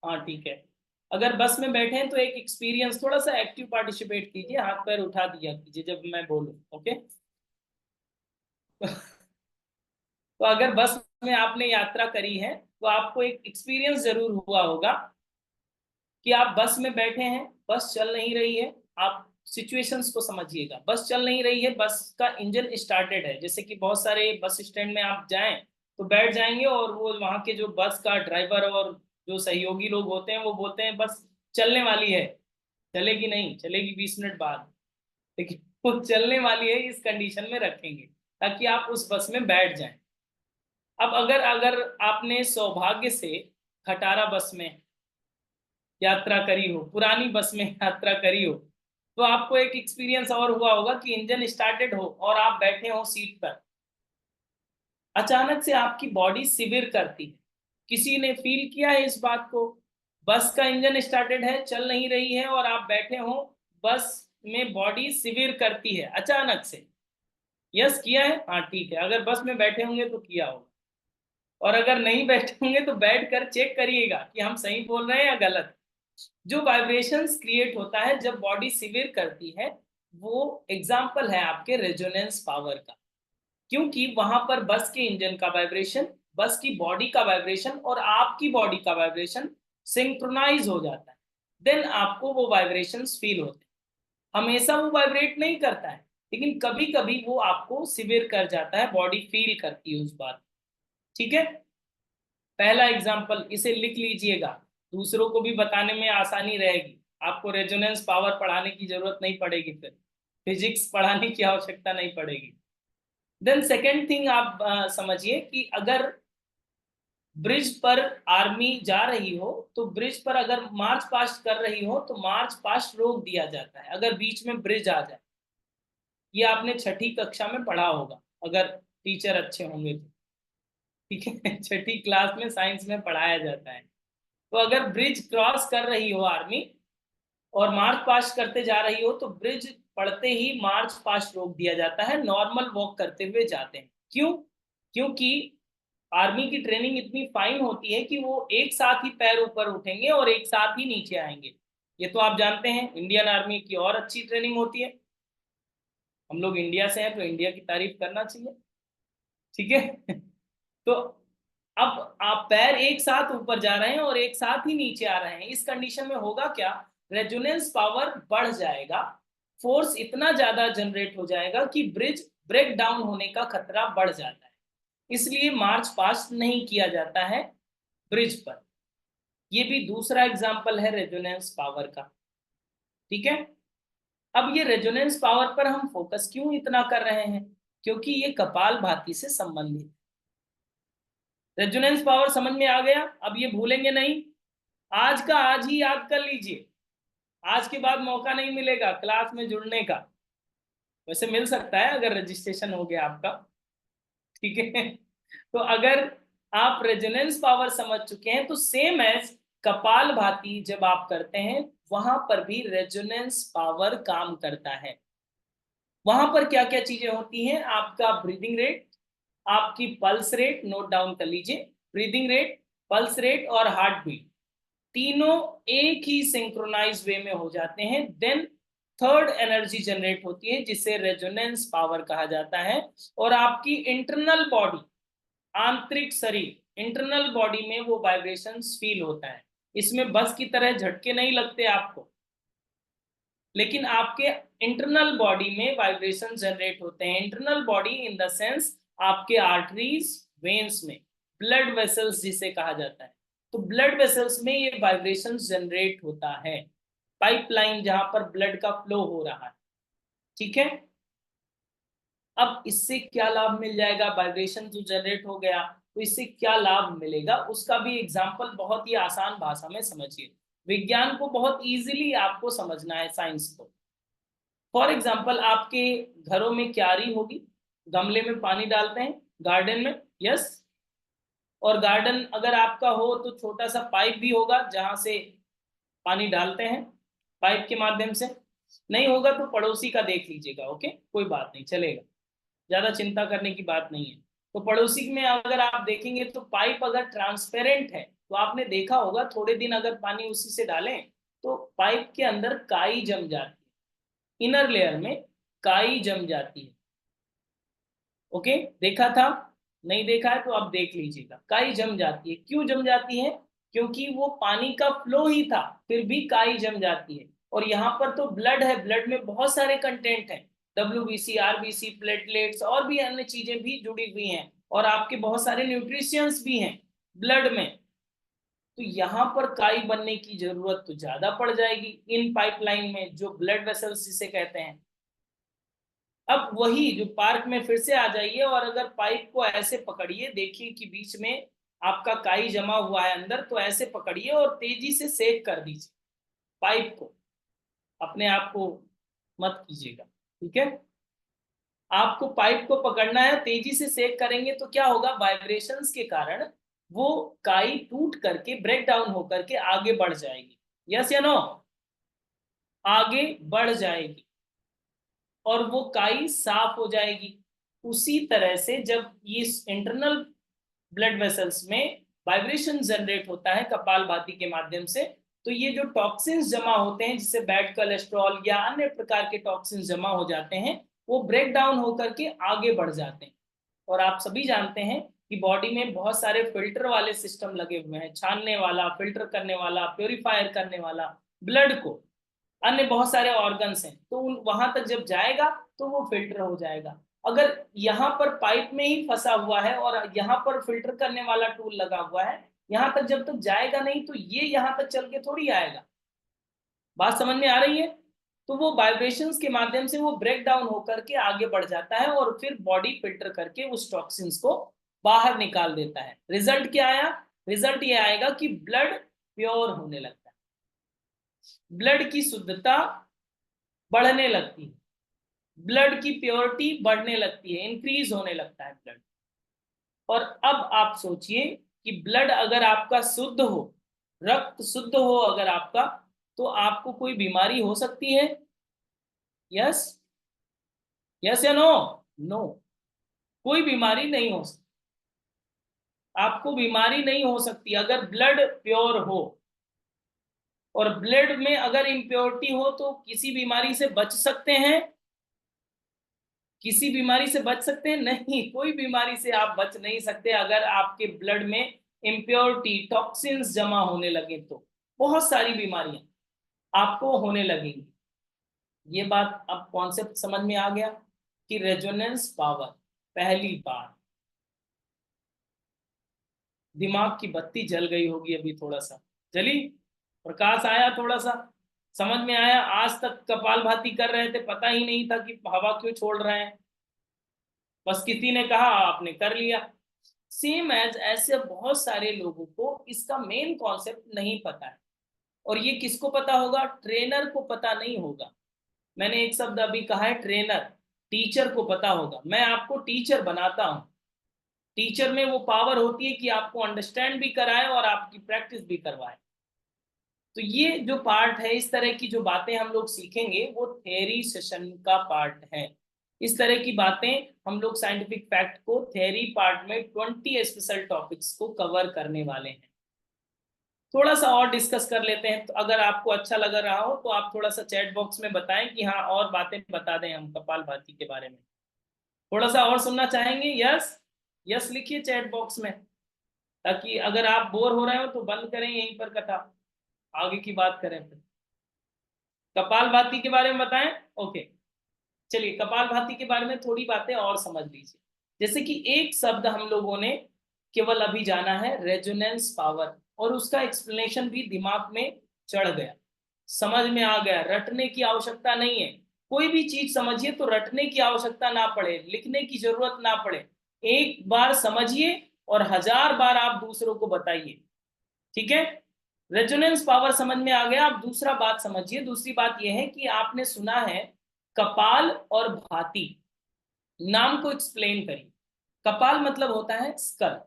S1: हाँ ठीक है, अगर बस में बैठे हैं तो एक एक्सपीरियंस, थोड़ा सा एक्टिव पार्टिसिपेट कीजिए, हाथ पैर उठा दिया कीजिए जब मैं बोलूं। ओके, तो अगर बस में आपने यात्रा करी है तो आपको एक एक्सपीरियंस जरूर हुआ होगा कि आप बस में बैठे हैं, बस चल नहीं रही है। आप सिचुएशंस को समझिएगा, बस चल नहीं रही है, बस का इंजन स्टार्टेड है। जैसे कि बहुत सारे बस स्टैंड में आप जाएं तो बैठ जाएंगे और वो वहाँ के जो बस का ड्राइवर और जो सहयोगी लोग होते हैं वो बोलते हैं बस चलने वाली है। चलेगी नहीं, चलेगी 20 मिनट बाद, लेकिन वो चलने वाली है इस कंडीशन में रखेंगे ताकि आप उस बस में बैठ जाएं। अब अगर अगर आपने सौभाग्य से खटारा बस में यात्रा करी हो, पुरानी बस में यात्रा करी हो, तो आपको एक एक्सपीरियंस और हुआ होगा कि इंजन स्टार्टेड हो और आप बैठे हो सीट पर, अचानक से आपकी बॉडी सिविर करती है। किसी ने फील किया है इस बात को? बस का इंजन स्टार्टेड है, चल नहीं रही है और आप बैठे हो, बस में बॉडी सिविर करती है अचानक से। यस किया है? हाँ ठीक है, अगर बस में बैठे होंगे तो किया होगा, और अगर नहीं बैठे होंगे तो बैठ कर चेक करिएगा कि हम सही बोल रहे हैं या गलत। जो वाइब्रेशंस क्रिएट होता है जब बॉडी सिविर करती है, वो एग्जाम्पल है आपके रेजोनेंस पावर का। क्योंकि वहां पर बस के इंजन का वाइब्रेशन, बस की बॉडी का वाइब्रेशन और आपकी बॉडी का वाइब्रेशन सिंक्रोनाइज हो जाता है, देन आपको वो वाइब्रेशंस फील होते हैं। हमेशा वो वाइब्रेट नहीं करता है, लेकिन कभी कभी वो आपको सिविर कर जाता है, बॉडी फील करती है उस बात। ठीक है, पहला एग्जाम्पल इसे लिख लीजिएगा, दूसरों को भी बताने में आसानी रहेगी। आपको रेजोनेंस पावर पढ़ाने की जरूरत नहीं पड़ेगी, फिर फिजिक्स पढ़ाने की आवश्यकता नहीं पड़ेगी। देन सेकेंड थिंग आप समझिए कि अगर ब्रिज पर आर्मी जा रही हो तो ब्रिज पर अगर मार्च पास्ट कर रही हो तो मार्च पास्ट रोक दिया जाता है अगर बीच में ब्रिज आ जाए। ये आपने छठी कक्षा में पढ़ा होगा अगर टीचर अच्छे होंगे तो। ठीक है, छठी क्लास में साइंस में पढ़ाया जाता है। तो अगर ब्रिज क्रॉस कर रही हो आर्मी और मार्च पास्ट करते जा रही हो तो ब्रिज पढ़ते ही मार्च पास्ट रोक दिया जाता है, नॉर्मल वॉक करते हुए जाते हैं। क्यों? क्योंकि आर्मी की ट्रेनिंग इतनी फाइन होती है कि वो एक साथ ही पैर ऊपर उठेंगे और एक साथ ही नीचे आएंगे। ये तो आप जानते हैं, इंडियन आर्मी की और अच्छी ट्रेनिंग होती है। हम लोग इंडिया से हैं तो इंडिया की तारीफ करना चाहिए, ठीक है। तो अब आप पैर एक साथ ऊपर जा रहे हैं और एक साथ ही नीचे आ रहे हैं, इस कंडीशन में होगा क्या? रेजोनेंस पावर बढ़ जाएगा, फोर्स इतना ज्यादा जनरेट हो जाएगा कि ब्रिज ब्रेक डाउन होने का खतरा बढ़ जाता है। इसलिए मार्च पास्ट नहीं किया जाता है ब्रिज पर। ये भी दूसरा एग्जाम्पल है रेजोनेंस पावर का, ठीक है। अब ये रेजोनेंस पावर पर हम फोकस क्यों इतना कर रहे हैं? क्योंकि ये कपालभाति से संबंधित। रेजोनेंस पावर समझ में आ गया? अब ये भूलेंगे नहीं, आज का आज ही याद कर लीजिए। आज के बाद मौका नहीं मिलेगा क्लास में जुड़ने का। वैसे मिल सकता है अगर रजिस्ट्रेशन हो गया आपका, ठीक है। तो अगर आप रेजोनेंस पावर समझ चुके हैं तो सेम एज कपालभाति जब आप करते हैं वहां पर भी रेजोनेंस पावर काम करता है। वहां पर क्या क्या चीजें होती हैं? आपका ब्रीदिंग रेट, आपकी पल्स रेट, नोट डाउन कर लीजिए। ब्रीदिंग रेट, पल्स रेट और हार्ट बीट तीनों एक ही सिंक्रोनाइज वे में हो जाते हैं। देन थर्ड एनर्जी जनरेट होती है जिसे रेजोनेंस पावर कहा जाता है। और आपकी इंटरनल बॉडी, आंतरिक शरीर, इंटरनल बॉडी में वो वाइब्रेशंस फील होता है। इसमें बस की तरह झटके नहीं लगते आपको, लेकिन आपके इंटरनल बॉडी में वाइब्रेशन जनरेट होते हैं। Internal body in the sense आपके आर्टरीज, वेन्स में, ब्लड वेसल्स जिसे कहा जाता है। तो ब्लड वेसल्स में ये वाइब्रेशन जनरेट होता है, पाइपलाइन जहां पर ब्लड का फ्लो हो रहा है, ठीक है। अब इससे क्या लाभ मिल जाएगा? वाइब्रेशन जो जनरेट हो गया तो इससे क्या लाभ मिलेगा उसका भी एग्जांपल बहुत ही आसान भाषा में समझिए। विज्ञान को बहुत इजीली आपको समझना है, साइंस को। फॉर एग्जाम्पल आपके घरों में क्यारी होगी, गमले में पानी डालते हैं, गार्डन में, यस। और गार्डन अगर आपका हो तो छोटा सा पाइप भी होगा जहां से पानी डालते हैं, पाइप के माध्यम से। नहीं होगा तो पड़ोसी का देख लीजिएगा, ओके, कोई बात नहीं, चलेगा, ज्यादा चिंता करने की बात नहीं है। तो पड़ोसी में अगर आप देखेंगे तो पाइप अगर ट्रांसपेरेंट है तो आपने देखा होगा थोड़े दिन अगर पानी उसी से डालें तो पाइप के अंदर काई जम जाती है, इनर लेयर में काई जम जाती है, ओके। देखा था? नहीं देखा है तो आप देख लीजिएगा, काई जम जाती है। क्यों जम जाती है? क्योंकि वो पानी का फ्लो ही था, फिर भी काई जम जाती है। और यहाँ पर तो ब्लड है, ब्लड में बहुत सारे कंटेंट हैं, WBC, RBC, प्लेटलेट्स और भी अन्य चीजें भी जुड़ी हुई हैं, और आपके बहुत सारे न्यूट्रिशियंस भी हैं ब्लड में। तो यहाँ पर काई बनने की जरूरत तो ज्यादा पड़ जाएगी इन पाइपलाइन में, जो ब्लड वेसल्स जिसे कहते हैं। अब वही जो पार्क में फिर से आ जाइए और अगर पाइप को ऐसे पकड़िए, देखिए कि बीच में आपका काई जमा हुआ है अंदर, तो ऐसे पकड़िए और तेजी से सेक कर दीजिए पाइप को, अपने आप को मत कीजिएगा, ठीक है। आपको पाइप को पकड़ना है, तेजी से सेक करेंगे तो क्या होगा? वाइब्रेशंस के कारण वो काई टूट करके, ब्रेक डाउन होकर के आगे बढ़ जाएगी, यस या नो? आगे बढ़ जाएगी और वो काई साफ हो जाएगी। उसी तरह से जब ये इंटरनल ब्लड वेसल्स में वाइब्रेशन जनरेट होता है कपालभाति के माध्यम से, तो ये जो टॉक्सिन्स जमा होते हैं, जिसे बैड कोलेस्ट्रॉल या अन्य प्रकार के टॉक्सिन्स जमा हो जाते हैं, वो ब्रेक डाउन होकर के आगे बढ़ जाते हैं। और आप सभी जानते हैं कि बॉडी में बहुत सारे फिल्टर वाले सिस्टम लगे हुए हैं, छानने वाला, फिल्टर करने वाला, प्योरीफायर करने वाला ब्लड को, अन्य बहुत सारे ऑर्गन्स हैं। तो वहां तक जब जाएगा तो वो फिल्टर हो जाएगा। अगर यहाँ पर पाइप में ही फंसा हुआ है और यहाँ पर फिल्टर करने वाला टूल लगा हुआ है, यहाँ तक जब तक जाएगा नहीं तो ये यहाँ तक चल के थोड़ी आएगा। बात समझ में आ रही है? तो वो वाइब्रेशंस के माध्यम से वो ब्रेक डाउन होकर के आगे बढ़ जाता है और फिर बॉडी फिल्टर करके उस टॉक्सिन्स को बाहर निकाल देता है। रिजल्ट क्या आया? रिजल्ट ये आएगा कि ब्लड प्योर होने लगता है, ब्लड की शुद्धता बढ़ने लगती है, ब्लड की प्योरिटी बढ़ने लगती है, इंक्रीज होने लगता है ब्लड। और अब आप सोचिए कि ब्लड अगर आपका शुद्ध हो, रक्त शुद्ध हो अगर आपका, तो आपको कोई बीमारी हो सकती है? यस, यस या नो? नो, कोई बीमारी नहीं हो सकती। आपको बीमारी नहीं हो सकती अगर ब्लड प्योर हो। और ब्लड में अगर इम्प्योरिटी हो तो किसी बीमारी से बच सकते हैं? किसी बीमारी से बच सकते हैं? नहीं, कोई बीमारी से आप बच नहीं सकते अगर आपके ब्लड में इम्प्योरिटी, टॉक्सिन्स जमा होने लगे तो बहुत सारी बीमारियां आपको होने लगेंगी। ये बात अब कॉन्सेप्ट समझ में आ गया कि रेजोनेंस पावर, पहली बार दिमाग की बत्ती जल गई होगी, अभी थोड़ा सा जली, प्रकाश आया, थोड़ा सा समझ में आया। आज तक कपालभाति कर रहे थे, पता ही नहीं था कि हवा क्यों छोड़ रहे हैं, बस किसी ने कहा आपने कर लिया। सेम एज ऐसे बहुत सारे लोगों को इसका मेन कॉन्सेप्ट नहीं पता है। और ये किसको पता होगा? ट्रेनर को पता नहीं होगा। मैंने एक शब्द अभी कहा है ट्रेनर, टीचर को पता होगा। मैं आपको टीचर बनाता हूँ। टीचर में वो पावर होती है कि आपको अंडरस्टैंड भी कराए और आपकी प्रैक्टिस भी करवाए। तो ये जो पार्ट है, इस तरह की जो बातें हम लोग सीखेंगे वो थ्योरी सेशन का पार्ट है। इस तरह की बातें हम लोग साइंटिफिक फैक्ट को थ्योरी पार्ट में 20 स्पेशल टॉपिक्स को कवर करने वाले हैं। थोड़ा सा और डिस्कस कर लेते हैं, तो अगर आपको अच्छा लग रहा हो तो आप थोड़ा सा चैट बॉक्स में बताएं कि हाँ और बातें बता दें हम कपालभाति के बारे में। थोड़ा सा और सुनना चाहेंगे? यस, यस लिखिए चैट बॉक्स में, ताकि अगर आप बोर हो रहे हो तो बंद करें यहीं पर कथा, आगे की बात करें फिर। कपालभाति के बारे में बताएं। ओके, चलिए कपालभाति के बारे में थोड़ी बातें और समझ लीजिए। जैसे कि एक शब्द हम लोगों ने केवल अभी जाना है, रेजोनेंस पावर, और उसका एक्सप्लेनेशन भी दिमाग में चढ़ गया, समझ में आ गया। रटने की आवश्यकता नहीं है, कोई भी चीज समझिए तो रटने की आवश्यकता ना पड़े, लिखने की जरूरत ना पड़े। एक बार समझिए और 1000 बार आप दूसरों को बताइए। ठीक है, रेजोनेंस पावर समझ में आ गया। आप दूसरा बात समझिए। दूसरी बात यह है कि आपने सुना है कपाल और भाती, नाम को एक्सप्लेन करिए। कपाल मतलब होता है स्कल।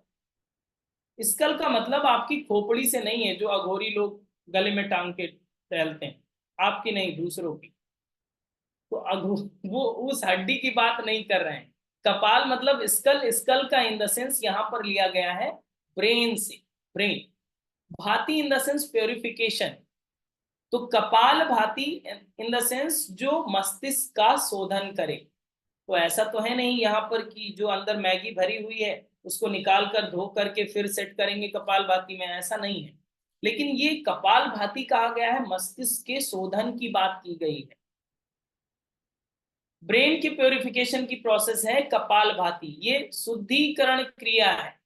S1: स्कल का मतलब आपकी खोपड़ी से नहीं है, जो अघोरी लोग गले में टांग के टहलते हैं, आपकी नहीं, दूसरों की। तो वो उस हड्डी की बात नहीं कर रहे हैं। कपाल मतलब स्कल, स्कल का इन द सेंस यहां पर लिया गया है ब्रेन से, ब्रेन। भाती इन द सेंस प्योरिफिकेशन। तो कपाल भाती इन द सेंस जो मस्तिष्क का शोधन करे। तो ऐसा तो है नहीं यहाँ पर कि जो अंदर मैगी भरी हुई है उसको निकाल कर धो करके फिर सेट करेंगे कपाल भाती में, ऐसा नहीं है। लेकिन ये कपाल भाती कहा गया है, मस्तिष्क के शोधन की बात की गई है। ब्रेन की प्योरिफिकेशन की प्रोसेस है कपाल भाती। ये शुद्धिकरण क्रिया है,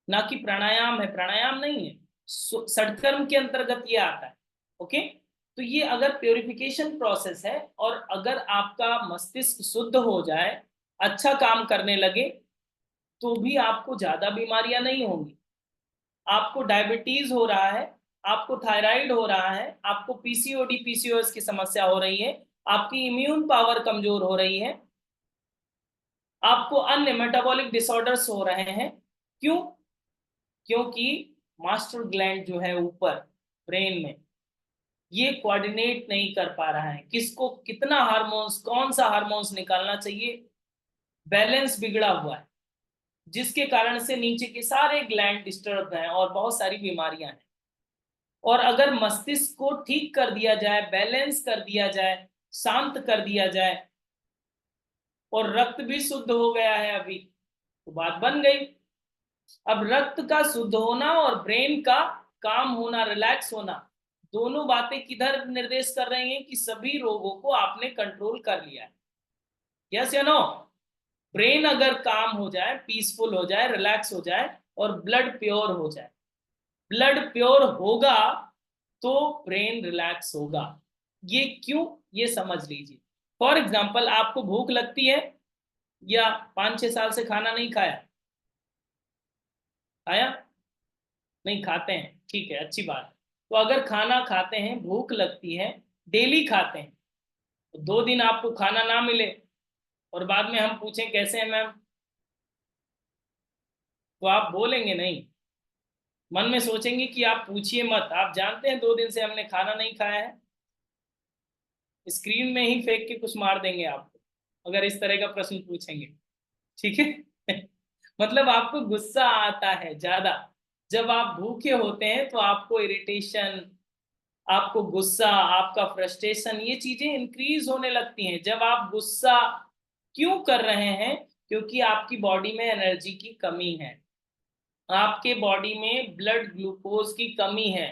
S1: ना कि प्राणायाम है। प्राणायाम नहीं है, षटकर्म के अंतर्गत ये आता है। ओके, तो ये अगर प्योरिफिकेशन प्रोसेस है और अगर आपका मस्तिष्क शुद्ध हो जाए, अच्छा काम करने लगे, तो भी आपको ज्यादा बीमारियां नहीं होंगी। आपको डायबिटीज हो रहा है, आपको थायराइड हो रहा है, आपको पीसीओडी पीसीओएस की समस्या हो रही है, आपकी इम्यून पावर कमजोर हो रही है, आपको अन्य मेटाबॉलिक डिसऑर्डर्स हो रहे हैं। क्यों? क्योंकि मास्टर ग्लैंड जो है ऊपर ब्रेन में, ये कोऑर्डिनेट नहीं कर पा रहा है किसको कितना हार्मोन्स, कौन सा हार्मोन्स निकालना चाहिए, बैलेंस बिगड़ा हुआ है, जिसके कारण से नीचे के सारे ग्लैंड डिस्टर्ब हैं और बहुत सारी बीमारियां हैं। और अगर मस्तिष्क को ठीक कर दिया जाए, बैलेंस कर दिया जाए, शांत कर दिया जाए, और रक्त भी शुद्ध हो गया है अभी, तो बात बन गई। अब रक्त का शुद्ध होना और ब्रेन का काम होना, रिलैक्स होना, दोनों बातें किधर निर्देश कर रही हैं कि सभी रोगों को आपने कंट्रोल कर लिया है। यस या नो? ब्रेन अगर काम हो जाए, पीसफुल हो जाए, रिलैक्स हो जाए और ब्लड प्योर हो जाए, ब्लड प्योर होगा तो ब्रेन रिलैक्स होगा। ये क्यों, ये समझ लीजिए। फॉर एग्जाम्पल, आपको भूख लगती है या 5-6 साल से खाना नहीं खाया? खाया? नहीं खाते हैं, ठीक है, अच्छी बात। तो अगर खाना खाते हैं, भूख लगती है, डेली खाते हैं, तो 2 दिन आपको खाना ना मिले और बाद में हम पूछें कैसे हैं मैम, तो आप बोलेंगे नहीं। मन में सोचेंगे कि आप पूछिए मत, आप जानते हैं 2 दिन से हमने खाना नहीं खाया है, स्क्रीन में ही फेंक के कुछ मार देंगे आपको अगर इस तरह का प्रश्न पूछेंगे। ठीक है। मतलब आपको गुस्सा आता है ज्यादा जब आप भूखे होते हैं, तो आपको इरिटेशन, आपको गुस्सा, आपका फ्रस्ट्रेशन, ये चीजें इंक्रीज होने लगती हैं जब आप गुस्सा क्यों कर रहे हैं? क्योंकि आपकी बॉडी में एनर्जी की कमी है, आपके बॉडी में ब्लड ग्लूकोज की कमी है।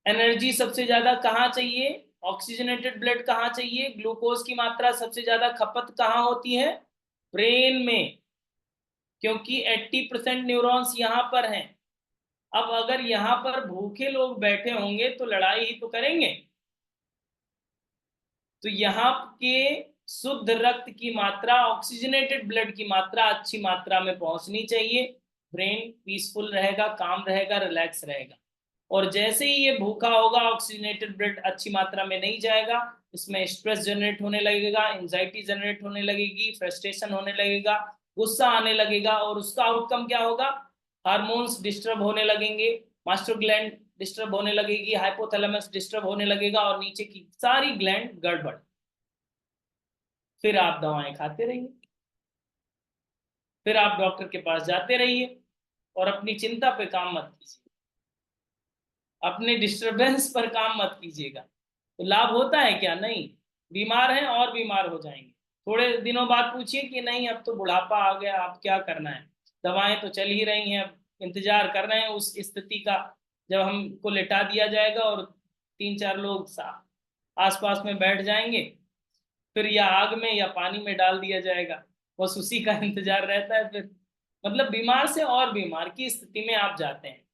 S1: एनर्जी सबसे ज्यादा कहाँ चाहिए? ऑक्सीजनेटेड ब्लड कहाँ चाहिए? ग्लूकोज की मात्रा सबसे ज्यादा खपत कहाँ होती है? ब्रेन में, क्योंकि 80% न्यूरॉन्स यहाँ पर हैं। अब अगर यहाँ पर भूखे लोग बैठे होंगे तो लड़ाई ही तो करेंगे। तो यहाँ के शुद्ध रक्त की मात्रा, ऑक्सीजनेटेड ब्लड की मात्रा अच्छी मात्रा में पहुंचनी चाहिए। ब्रेन पीसफुल रहेगा, काम रहेगा, रिलैक्स रहेगा। और जैसे ही ये भूखा होगा, ऑक्सीजनेटेड ब्लड अच्छी मात्रा में नहीं जाएगा, इसमें स्ट्रेस जनरेट होने लगेगा, एंजाइटी जनरेट होने लगेगी, फ्रस्ट्रेशन होने लगेगा, गुस्सा आने लगेगा, और उसका आउटकम क्या होगा? हार्मोन्स डिस्टर्ब होने लगेंगे, मास्टर ग्लैंड डिस्टर्ब होने लगेगी, हाइपोथैलेमस डिस्टर्ब होने लगेगा, और नीचे की सारी ग्लैंड गड़बड़। फिर आप दवाएं खाते रहिए, फिर आप डॉक्टर के पास जाते रहिए, और अपनी चिंता पे काम मत कीजिए, अपने डिस्टरबेंस पर काम मत कीजिएगा। तो लाभ होता है क्या? नहीं, बीमार हैं और बीमार हो जाएंगे। थोड़े दिनों बाद पूछिए कि नहीं अब तो बुढ़ापा आ गया, अब क्या करना है, दवाएं तो चल ही रही हैं, अब इंतजार कर रहे हैं उस स्थिति का जब हमको लेटा दिया जाएगा और 3-4 लोग आसपास में बैठ जाएंगे, फिर या आग में या पानी में डाल दिया जाएगा, बस उसी का इंतजार रहता है फिर। मतलब बीमार से और बीमार की स्थिति में आप जाते हैं।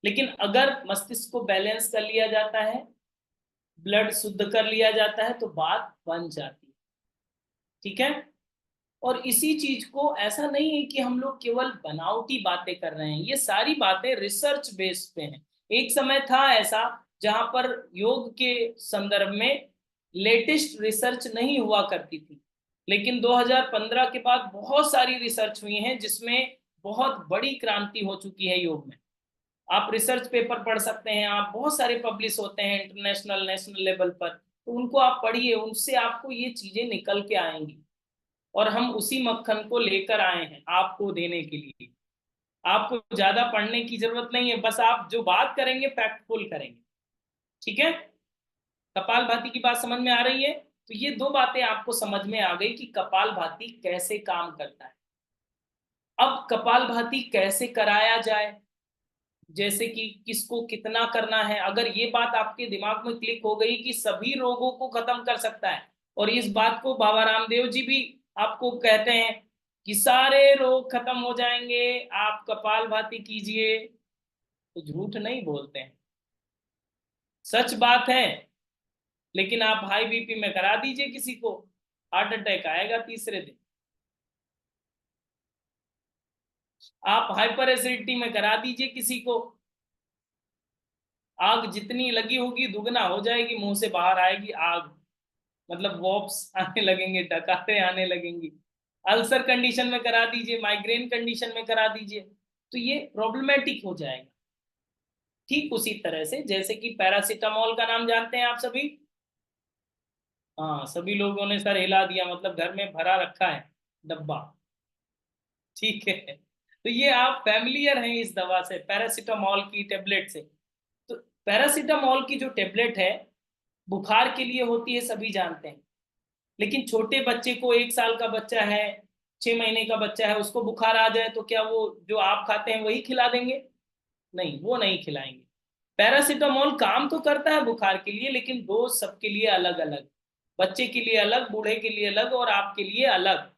S1: लेकिन अगर मस्तिष्क को बैलेंस कर लिया जाता है, ब्लड शुद्ध कर लिया जाता है, तो बात बन जाती है। ठीक है। और इसी चीज को, ऐसा नहीं है कि हम लोग केवल बनावटी बातें कर रहे हैं, ये सारी बातें रिसर्च बेस्ड पे हैं। एक समय था ऐसा जहां पर योग के संदर्भ में लेटेस्ट रिसर्च नहीं हुआ करती थी, लेकिन 2015 के बाद बहुत सारी रिसर्च हुई हैं जिसमें बहुत बड़ी क्रांति हो चुकी है योग में। आप रिसर्च पेपर पढ़ सकते हैं, आप बहुत सारे पब्लिश होते हैं इंटरनेशनल नेशनल लेवल पर, तो उनको आप पढ़िए, उनसे आपको ये चीजें निकल के आएंगी। और हम उसी मक्खन को लेकर आए हैं आपको देने के लिए। आपको ज्यादा पढ़ने की जरूरत नहीं है, बस आप जो बात करेंगे फैक्टफुल करेंगे। ठीक है। कपालभाति की बात समझ में आ रही है? तो ये 2 बातें आपको समझ में आ गई कि कपालभाति कैसे काम करता है। अब कपालभाति कैसे कराया जाए, जैसे कि किसको कितना करना है, अगर ये बात आपके दिमाग में क्लिक हो गई कि सभी रोगों को खत्म कर सकता है, और इस बात को बाबा रामदेव जी भी आपको कहते हैं कि सारे रोग खत्म हो जाएंगे, आप कपालभाति कीजिए, तो झूठ नहीं बोलते हैं, सच बात है। लेकिन आप हाई बीपी में करा दीजिए किसी को, हार्ट अटैक आएगा तीसरे दिन। आप हाइपर एसिडिटी में करा दीजिए किसी को, आग जितनी लगी होगी दुगना हो जाएगी, मुंह से बाहर आएगी आग, मतलब वॉप्स आने लगेंगे, डकारें आने लगेंगी। अल्सर कंडीशन में करा दीजिए, माइग्रेन कंडीशन में करा दीजिए, तो ये प्रॉब्लमेटिक हो जाएगा। ठीक उसी तरह से जैसे कि पैरासीटामोल का नाम जानते हैं आप सभी। हाँ, सभी लोगों ने सर हिला दिया, मतलब घर में भरा रखा है डब्बा। ठीक है। तो ये आप फैमिलियर हैं इस दवा से, पैरासीटामोल की टेबलेट से। तो पैरासीटामोल की जो टेबलेट है बुखार के लिए होती है, सभी जानते हैं। लेकिन छोटे बच्चे को, 1 साल का बच्चा है, 6 महीने का बच्चा है, उसको बुखार आ जाए तो क्या वो जो आप खाते हैं वही खिला देंगे? नहीं, वो नहीं खिलाएंगे। पैरासीटामोल काम तो करता है बुखार के लिए, लेकिन डोज सबके लिए अलग अलग, बच्चे के लिए अलग, बूढ़े के लिए अलग, और आपके लिए अलग।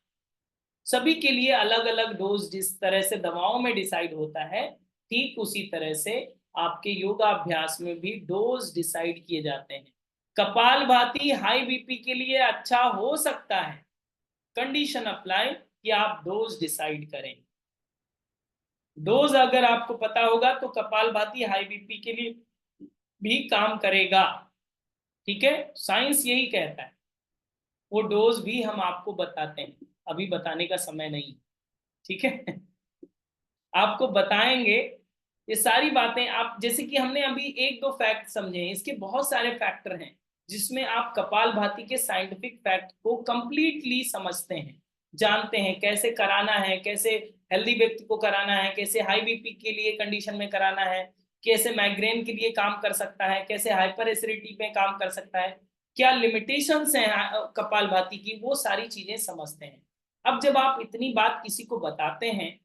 S1: सभी के लिए अलग अलग डोज जिस तरह से दवाओं में डिसाइड होता है, ठीक उसी तरह से आपके योगाभ्यास में भी डोज डिसाइड किए जाते हैं। कपालभाति हाई बीपी के लिए अच्छा हो सकता है, कंडीशन अप्लाई कि आप डोज डिसाइड करें। डोज अगर आपको पता होगा तो कपालभाति हाई बीपी के लिए भी काम करेगा। ठीक है, साइंस यही कहता है। वो डोज भी हम आपको बताते हैं, अभी बताने का समय नहीं। ठीक है। आपको बताएंगे ये सारी बातें। आप जैसे कि हमने अभी एक दो फैक्ट समझे हैं, इसके बहुत सारे फैक्टर हैं जिसमें आप कपालभाति के साइंटिफिक फैक्ट को कंप्लीटली समझते हैं, जानते हैं कैसे कराना है, कैसे हेल्दी व्यक्ति को कराना है, कैसे हाई बीपी के लिए कंडीशन में कराना है, कैसे माइग्रेन के लिए काम कर सकता है, कैसे हाइपर एसिडिटी में काम कर सकता है, क्या लिमिटेशंस हैं कपालभाति की, वो सारी चीजें समझते हैं। अब जब आप इतनी बात किसी को बताते हैं